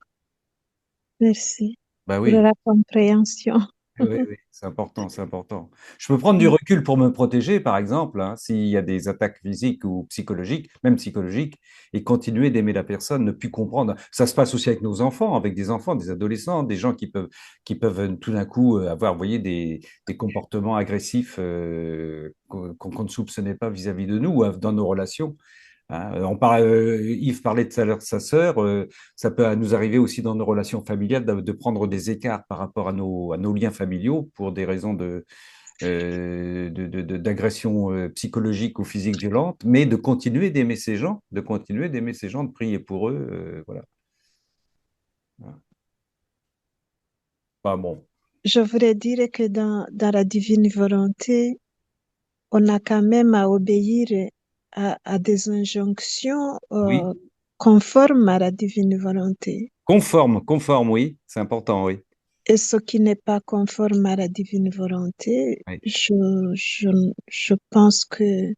merci Bah pour oui. la compréhension. Oui, oui, c'est important, c'est important. Je peux prendre du Mm. recul pour me protéger, par exemple, hein, s'il y a des attaques physiques ou psychologiques, même psychologiques, et continuer d'aimer la personne, ne plus comprendre. Ça se passe aussi avec nos enfants, avec des enfants, des adolescents, des gens qui peuvent tout d'un coup avoir, vous voyez, des comportements agressifs qu'on ne soupçonnait pas vis-à-vis de nous ou dans nos relations. Hein. Yves parlait tout à l'heure de sa sœur. Ça peut nous arriver aussi dans nos relations familiales de prendre des écarts par rapport à nos liens familiaux pour des raisons d'agression psychologique ou physique violente, mais de continuer d'aimer ces gens, de continuer d'aimer ces gens, de prier pour eux. Voilà. Enfin, bon. Je voudrais dire que dans la divine volonté, on a quand même à obéir à des injonctions Oui. conformes à la divine volonté. Conforme, oui. C'est important, oui. Et ce qui n'est pas conforme à la divine volonté, Oui. je pense que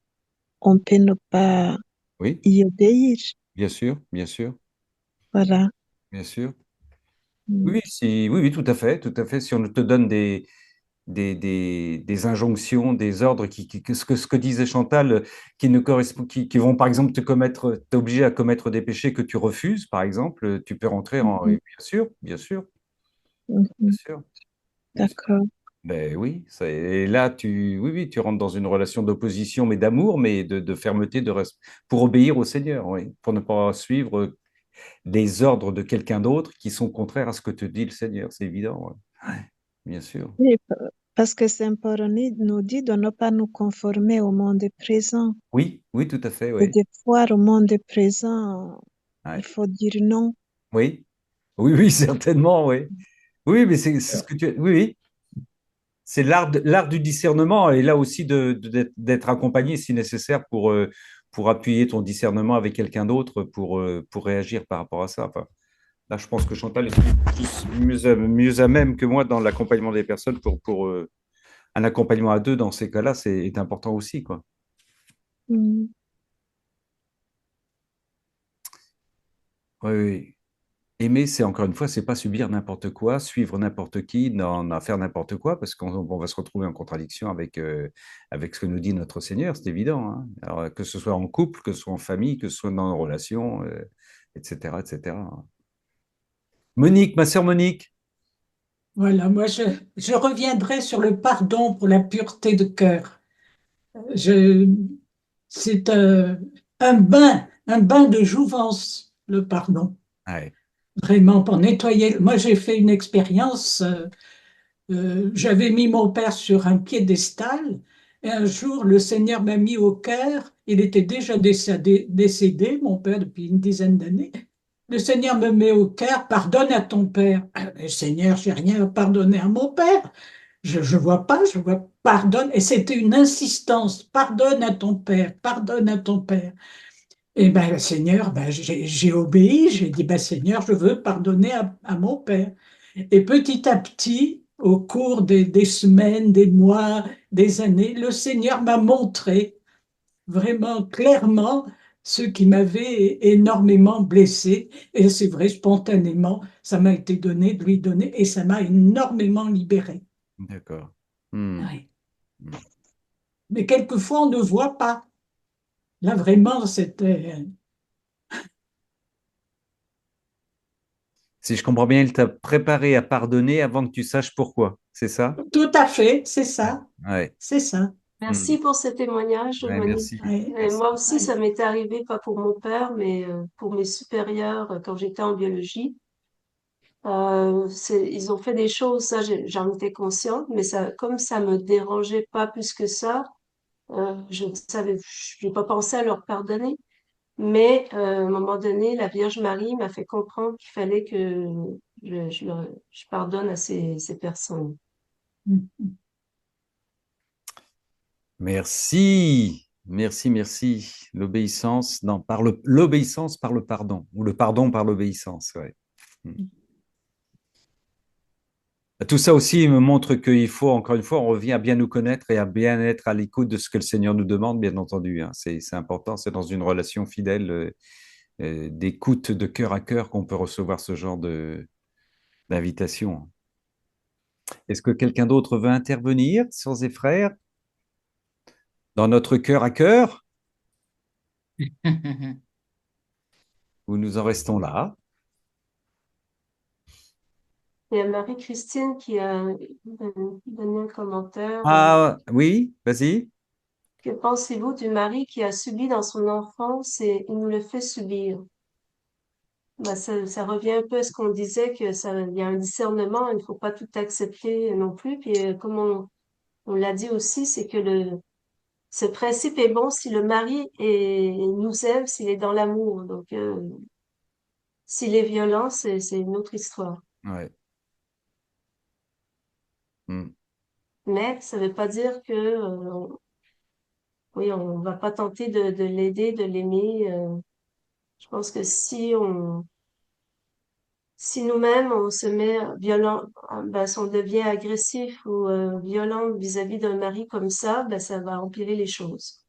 on peut ne pas Oui, y obéir. bien sûr, bien sûr, Voilà. bien sûr. Mm. Oui, si, oui, oui, tout à fait, tout à fait. Si on te donne des injonctions, des ordres ce que disait Chantal, qui ne correspondent, qui vont par exemple te commettre, t'obliger à commettre des péchés que tu refuses, par exemple, tu peux rentrer en, oui, Mhm. bien sûr, bien sûr, bien Mhm. sûr, bien sûr. D'accord. Ben oui, et là, oui, oui, tu rentres dans une relation d'opposition, mais d'amour, mais de fermeté, pour obéir au Seigneur, oui, pour ne pas suivre des ordres de quelqu'un d'autre qui sont contraires à ce que te dit le Seigneur, c'est évident, ouais. Ouais, bien sûr. Oui, parce que Saint Paul nous dit de ne pas nous conformer au monde présent. Oui, oui, tout à fait, Et oui. des fois, au monde présent, il Ouais. faut dire non. Oui, oui, oui, certainement, oui. Oui, mais c'est ce que tu. Oui, oui. C'est l'art du discernement et là aussi d'être accompagné si nécessaire pour appuyer ton discernement avec quelqu'un d'autre pour réagir par rapport à ça. Enfin, là, je pense que Chantal est mieux à même que moi dans l'accompagnement des personnes un accompagnement à deux dans ces cas-là, est important aussi, quoi. Mm. Oui, oui. Aimer, c'est encore une fois, c'est pas subir n'importe quoi, suivre n'importe qui, en faire n'importe quoi, parce qu'on va se retrouver en contradiction avec ce que nous dit notre Seigneur, c'est évident, hein. Alors, que ce soit en couple, que ce soit en famille, que ce soit dans nos relations, etc., etc. Monique, ma sœur Monique. Voilà, moi je reviendrai sur le pardon pour la pureté de cœur. Je, c'est un bain de jouvence, le pardon. Ouais, Vraiment, pour nettoyer. Moi, j'ai fait une expérience. J'avais mis mon père sur un piédestal et un jour, le Seigneur m'a mis au cœur. Il était déjà décédé, mon père, depuis une dizaine d'années. Le Seigneur me met au cœur, pardonne à ton père. Ah, mais Seigneur, j'ai rien à pardonner à mon père. Je vois pas, je vois, pardonne. Et c'était une insistance, pardonne à ton père, pardonne à ton père. Et ben, Seigneur, ben, j'ai obéi, j'ai dit, ben, Seigneur, je veux pardonner à mon père. Et petit à petit, au cours des semaines, des mois, des années, le Seigneur m'a montré vraiment clairement ce qui m'avait énormément blessé. Et c'est vrai, spontanément, ça m'a été donné de lui donner et ça m'a énormément libéré. d'accord. Hmm, Oui. hmm. Mais quelquefois, on ne voit pas. Là, vraiment, c'était Si je comprends bien, il t'a préparé à pardonner avant que tu saches pourquoi, c'est ça? tout à fait, Ouais, ouais. c'est ça. Hmm. Merci pour ce témoignage, Ouais, Monique. merci, Oui. Et merci. moi aussi, ça m'était arrivé, pas pour mon père, mais pour mes supérieurs quand j'étais en biologie. Ils ont fait des choses, ça, j'en étais consciente, mais ça, comme ça me dérangeait pas plus que ça, je ne savais, je n'ai pas pensé à leur pardonner. Mais à un moment donné, la Vierge Marie m'a fait comprendre qu'il fallait que je pardonne à ces personnes. Merci, merci, merci. L'obéissance, non, l'obéissance par le pardon, ou le pardon par l'obéissance, ouais. Hmm. Tout ça aussi me montre qu'il faut, encore une fois, on revient à bien nous connaître et à bien être à l'écoute de ce que le Seigneur nous demande, bien entendu, hein. C'est important, c'est dans une relation fidèle, d'écoute de cœur à cœur qu'on peut recevoir ce genre d'invitation. Est-ce que quelqu'un d'autre veut intervenir, sœurs et frères, dans notre cœur à cœur, ou nous en restons là? Il y a Marie-Christine qui a donné un commentaire. Ah oui, vas-y. Que pensez-vous du mari qui a subi dans son enfance et il nous le fait subir? Ben, ça revient un peu à ce qu'on disait, il y a un discernement, il ne faut pas tout accepter non plus. Puis comme on l'a dit aussi, c'est que ce principe est bon si le mari nous aime, s'il est dans l'amour. Donc, s'il est violent, c'est une autre histoire. Ouais. Hmm. Mais ça ne veut pas dire que, oui, on va pas tenter de l'aider, de l'aimer. Je pense que si nous-mêmes on se met violent, ben, si on devient agressif ou violent vis-à-vis d'un mari comme ça, ben, ça va empirer les choses.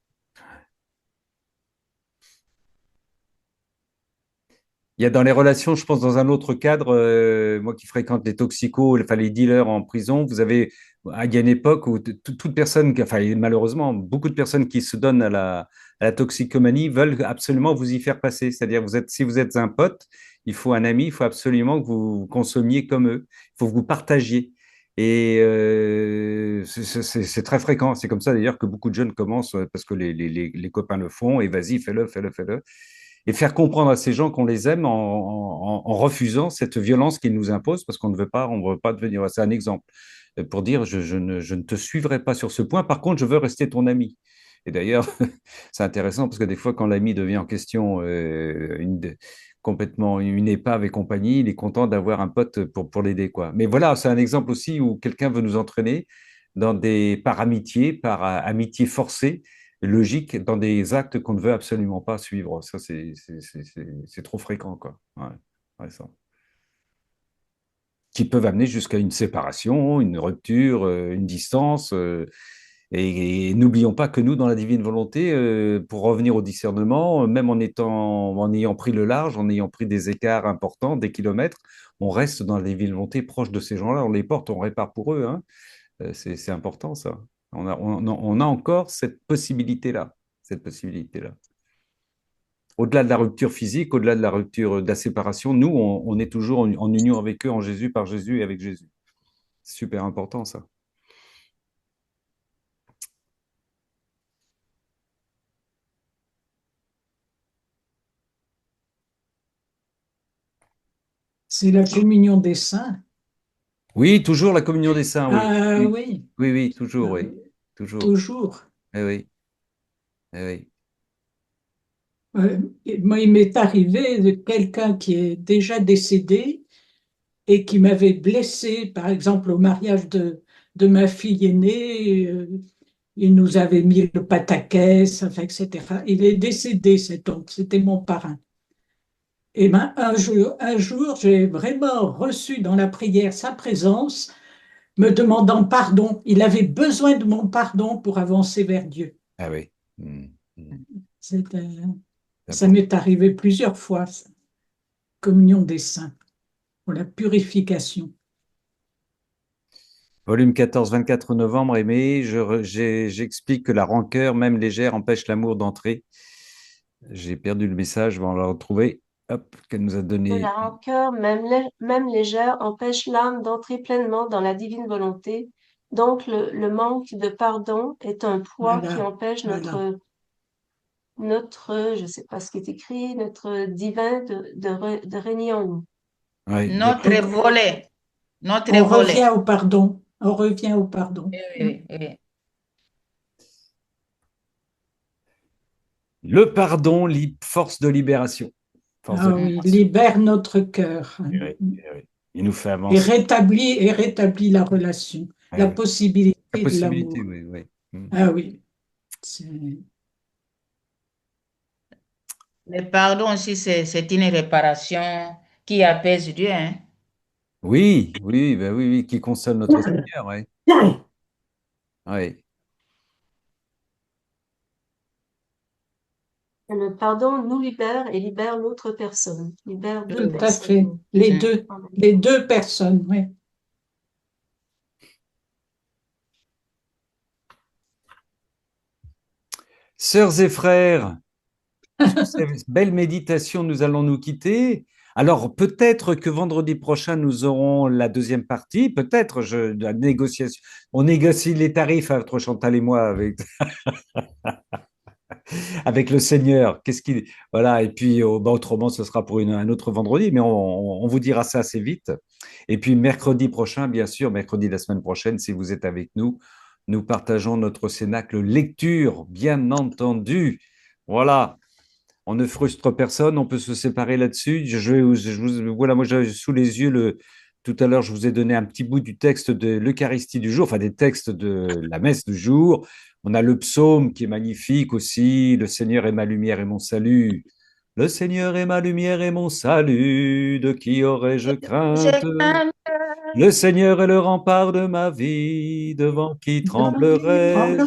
Il y a dans les relations, je pense, dans un autre cadre, moi qui fréquente les toxicos, enfin les dealers en prison, il y a une époque où toute personne, enfin malheureusement, beaucoup de personnes qui se donnent à la toxicomanie veulent absolument vous y faire passer. C'est-à-dire, si vous êtes un pote, il faut un ami, il faut absolument que vous consommiez comme eux, il faut que vous partagiez. Et c'est très fréquent. C'est comme ça d'ailleurs que beaucoup de jeunes commencent parce que les copains le font et vas-y, fais-le, fais-le, fais-le et faire comprendre à ces gens qu'on les aime en refusant cette violence qu'ils nous imposent parce qu'on ne veut pas devenir. C'est un exemple pour dire je ne te suivrai pas sur ce point. Par contre, je veux rester ton ami. Et d'ailleurs, c'est intéressant parce que des fois, quand l'ami devient en question complètement une épave et compagnie, il est content d'avoir un pote pour l'aider, quoi. Mais voilà, c'est un exemple aussi où quelqu'un veut nous entraîner par amitié, par amitié forcée logique dans des actes qu'on ne veut absolument pas suivre. Ça, c'est trop fréquent, quoi. Ouais, ouais, ça. Qui peuvent amener jusqu'à une séparation, une rupture, une distance. Et n'oublions pas que nous, dans la divine volonté, pour revenir au discernement, même en ayant pris le large, en ayant pris des écarts importants, des kilomètres, on reste dans la divine volonté proche de ces gens-là, on les porte, on répare pour eux, hein. C'est important, ça. On a encore cette possibilité-là, cette possibilité-là. Au-delà de la rupture physique, au-delà de la rupture de la séparation, nous, on est toujours en union avec eux, en Jésus, par Jésus et avec Jésus. C'est super important, ça. C'est la communion des saints. Oui, toujours la communion des saints, oui. Ah Oui, oui, oui, oui, toujours, ah oui. oui, Toujours. toujours. Eh oui, eh oui. Et moi, il m'est arrivé de quelqu'un qui est déjà décédé et qui m'avait blessé, par exemple, au mariage de ma fille aînée. Il nous avait mis le pataquès, enfin, etc. Il est décédé, cet homme, c'était mon parrain. Et ben, un jour, j'ai vraiment reçu dans la prière sa présence, me demandant pardon. Il avait besoin de mon pardon pour avancer vers Dieu. Ah oui. Mm, mm. C'était- C'est Ça important. m'est arrivé plusieurs fois, ça. Communion des saints, pour la purification. Volume 14, 24 novembre, aimé, j'explique que la rancœur, même légère, empêche l'amour d'entrer. J'ai perdu le message, on va le retrouver. Hop, qu'elle nous a Que donné. la rancœur, même légère, empêche l'âme d'entrer pleinement dans la divine volonté. Donc, le manque de pardon est un poids qui Voilà, empêche voilà. je sais pas ce qui est écrit, notre divin de régner en nous. Ouais, Notre Donc, volet. Notre on volet. revient au pardon. On revient au pardon. Oui, oui. le pardon, force de libération. Force de Ah oui, libération. libère notre cœur Eh oui, eh oui. Il nous fait et avancer. rétablit la relation, Eh la oui. La possibilité de possibilité, l'amour. oui, oui. Mm. Ah oui, c'est- Le pardon aussi, c'est une réparation qui apaise Dieu, hein. Oui, oui, ben oui, oui, qui console notre Seigneur, oui. Oui. Et le pardon nous libère et libère l'autre personne, libère deux tout à fait. personnes Mm. en même Les temps. deux personnes, oui. Sœurs et frères, sur cette belle méditation, nous allons nous quitter. Alors, peut-être que vendredi prochain, nous aurons la deuxième partie. Peut-être, la négociation. On négocie les tarifs entre Chantal et moi avec le Seigneur. Voilà. Et puis, bah, autrement, ce sera pour un autre vendredi, mais on vous dira ça assez vite. Et puis, mercredi prochain, bien sûr, mercredi de la semaine prochaine, si vous êtes avec nous, nous partageons notre cénacle lecture, bien entendu. Voilà. On ne frustre personne, on peut se séparer là-dessus. Voilà, moi, j'ai sous les yeux tout à l'heure, je vous ai donné un petit bout du texte de l'Eucharistie du jour, enfin des textes de la messe du jour. On a le psaume qui est magnifique aussi. Le Seigneur est ma lumière et mon salut. Le Seigneur est ma lumière et mon salut. De qui aurais-je Je crainte? crains Le Seigneur est le rempart de ma vie. Devant qui tremblerais-je?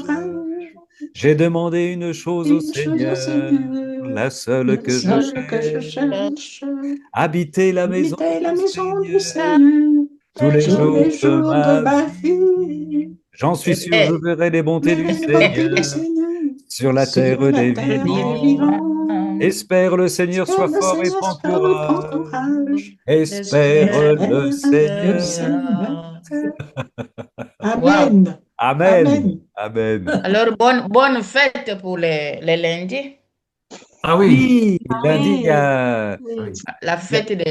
J'ai demandé une chose au Une chose au Seigneur, Seigneur, la seule le que je seul que je cherche, cherche, habiter la maison habiter la du maison du Seigneur Seigneur tous les tous jours les de jours de ma ma vie. vie. J'en suis sûr, je et verrai les bontés du Verrai les bontés du Seigneur Seigneur sur la sur terre la des terre des vivants. vivants. Espère le Seigneur, Espère sois le fort et Seigneur, prends sois et prends courage. courage. Espère Espère le le Seigneur. Seigneur. wow. Amen. Amen. Amen. Amen. Alors, bonne fête pour les lundis, Ah oui, Oui, Ah lundi, oui, ah oui, oui. la Il y a, fête de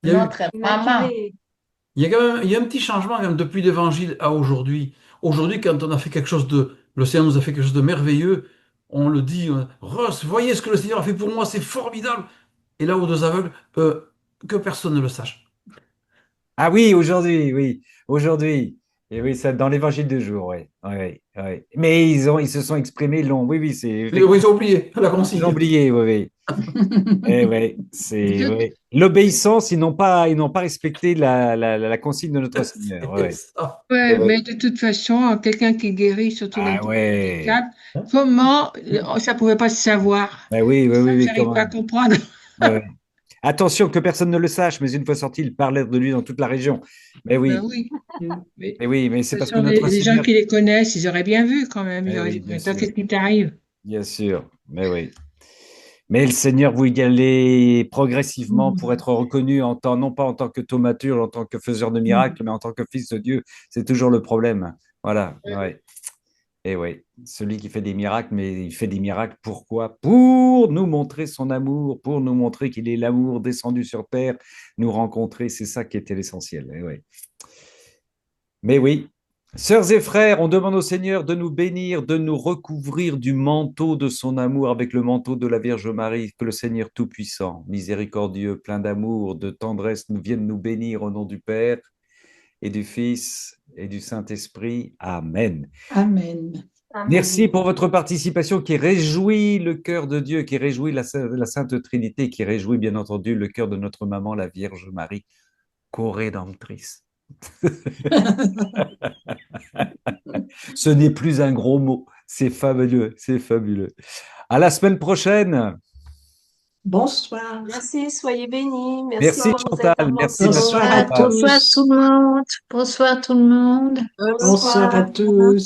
il y a eu, notre maman. immaculée. il y a quand même, il y a un petit changement quand même depuis l'évangile à aujourd'hui. Aujourd'hui, quand on a fait quelque chose le Seigneur nous a fait quelque chose de merveilleux, on le dit, Ross, voyez ce que le Seigneur a fait pour moi, c'est formidable. Et là, aux deux aveugles, que personne ne le sache. Ah oui, aujourd'hui, oui, aujourd'hui. Et oui, ça, dans l'évangile de jour, oui. Oui, oui. Mais ils se sont exprimés long. Oui, oui, c'est Oui, ils ont oublié la ils ont consigne. oublié, oui, oui. Eh oui, c'est oui. L'obéissance, ils n'ont pas respecté la consigne de notre Seigneur. C'est Oui, ça. oui. Ouais, Oui. mais de toute façon, quelqu'un qui guérit, surtout les Ah ouais. handicaps, comment ça pouvait pas se savoir? Ben oui, oui, Ça, oui, oui, j'arrive pas à comment. comprendre. Ouais, ouais. Attention que personne ne le sache, mais une fois sorti, il parlait de lui dans toute la région. Ben Oui, oui. Mais mais oui, mais de c'est toute parce que façon, notre les gens Seigneur. qui les connaissent, ils auraient bien vu quand même. Ils Eh auraient oui, dit, bien mais toi, sûr, qu'est-ce qui t'arrive? bien sûr, mais oui. Mais le Seigneur vous y allez progressivement pour être reconnu en tant, non pas en tant que thaumaturge, en tant que faiseur de miracles, mais en tant que fils de Dieu. C'est toujours le problème. Voilà. Ouais. Et oui, celui qui fait des miracles, mais il fait des miracles pourquoi? Pour nous montrer son amour, pour nous montrer qu'il est l'amour descendu sur terre, nous rencontrer. C'est ça qui était l'essentiel. Eh oui. Mais oui, sœurs et frères, on demande au Seigneur de nous bénir, de nous recouvrir du manteau de son amour avec le manteau de la Vierge Marie, que le Seigneur Tout-Puissant, miséricordieux, plein d'amour, de tendresse, nous vienne nous bénir au nom du Père et du Fils et du Saint-Esprit. Amen. Amen. Merci Amen. pour votre participation qui réjouit le cœur de Dieu, qui réjouit la Sainte Trinité, qui réjouit bien entendu le cœur de notre maman, la Vierge Marie, co-rédemptrice. Ce n'est plus un gros mot. C'est fabuleux, c'est fabuleux. À la semaine prochaine. Bonsoir. Merci, soyez bénis. Merci Merci pour vos Chantal, merci ma Bonsoir interventions. chère à Chantal. Bonsoir tous. tout le monde. Bonsoir tout le monde. Bonsoir à Bonsoir. tous.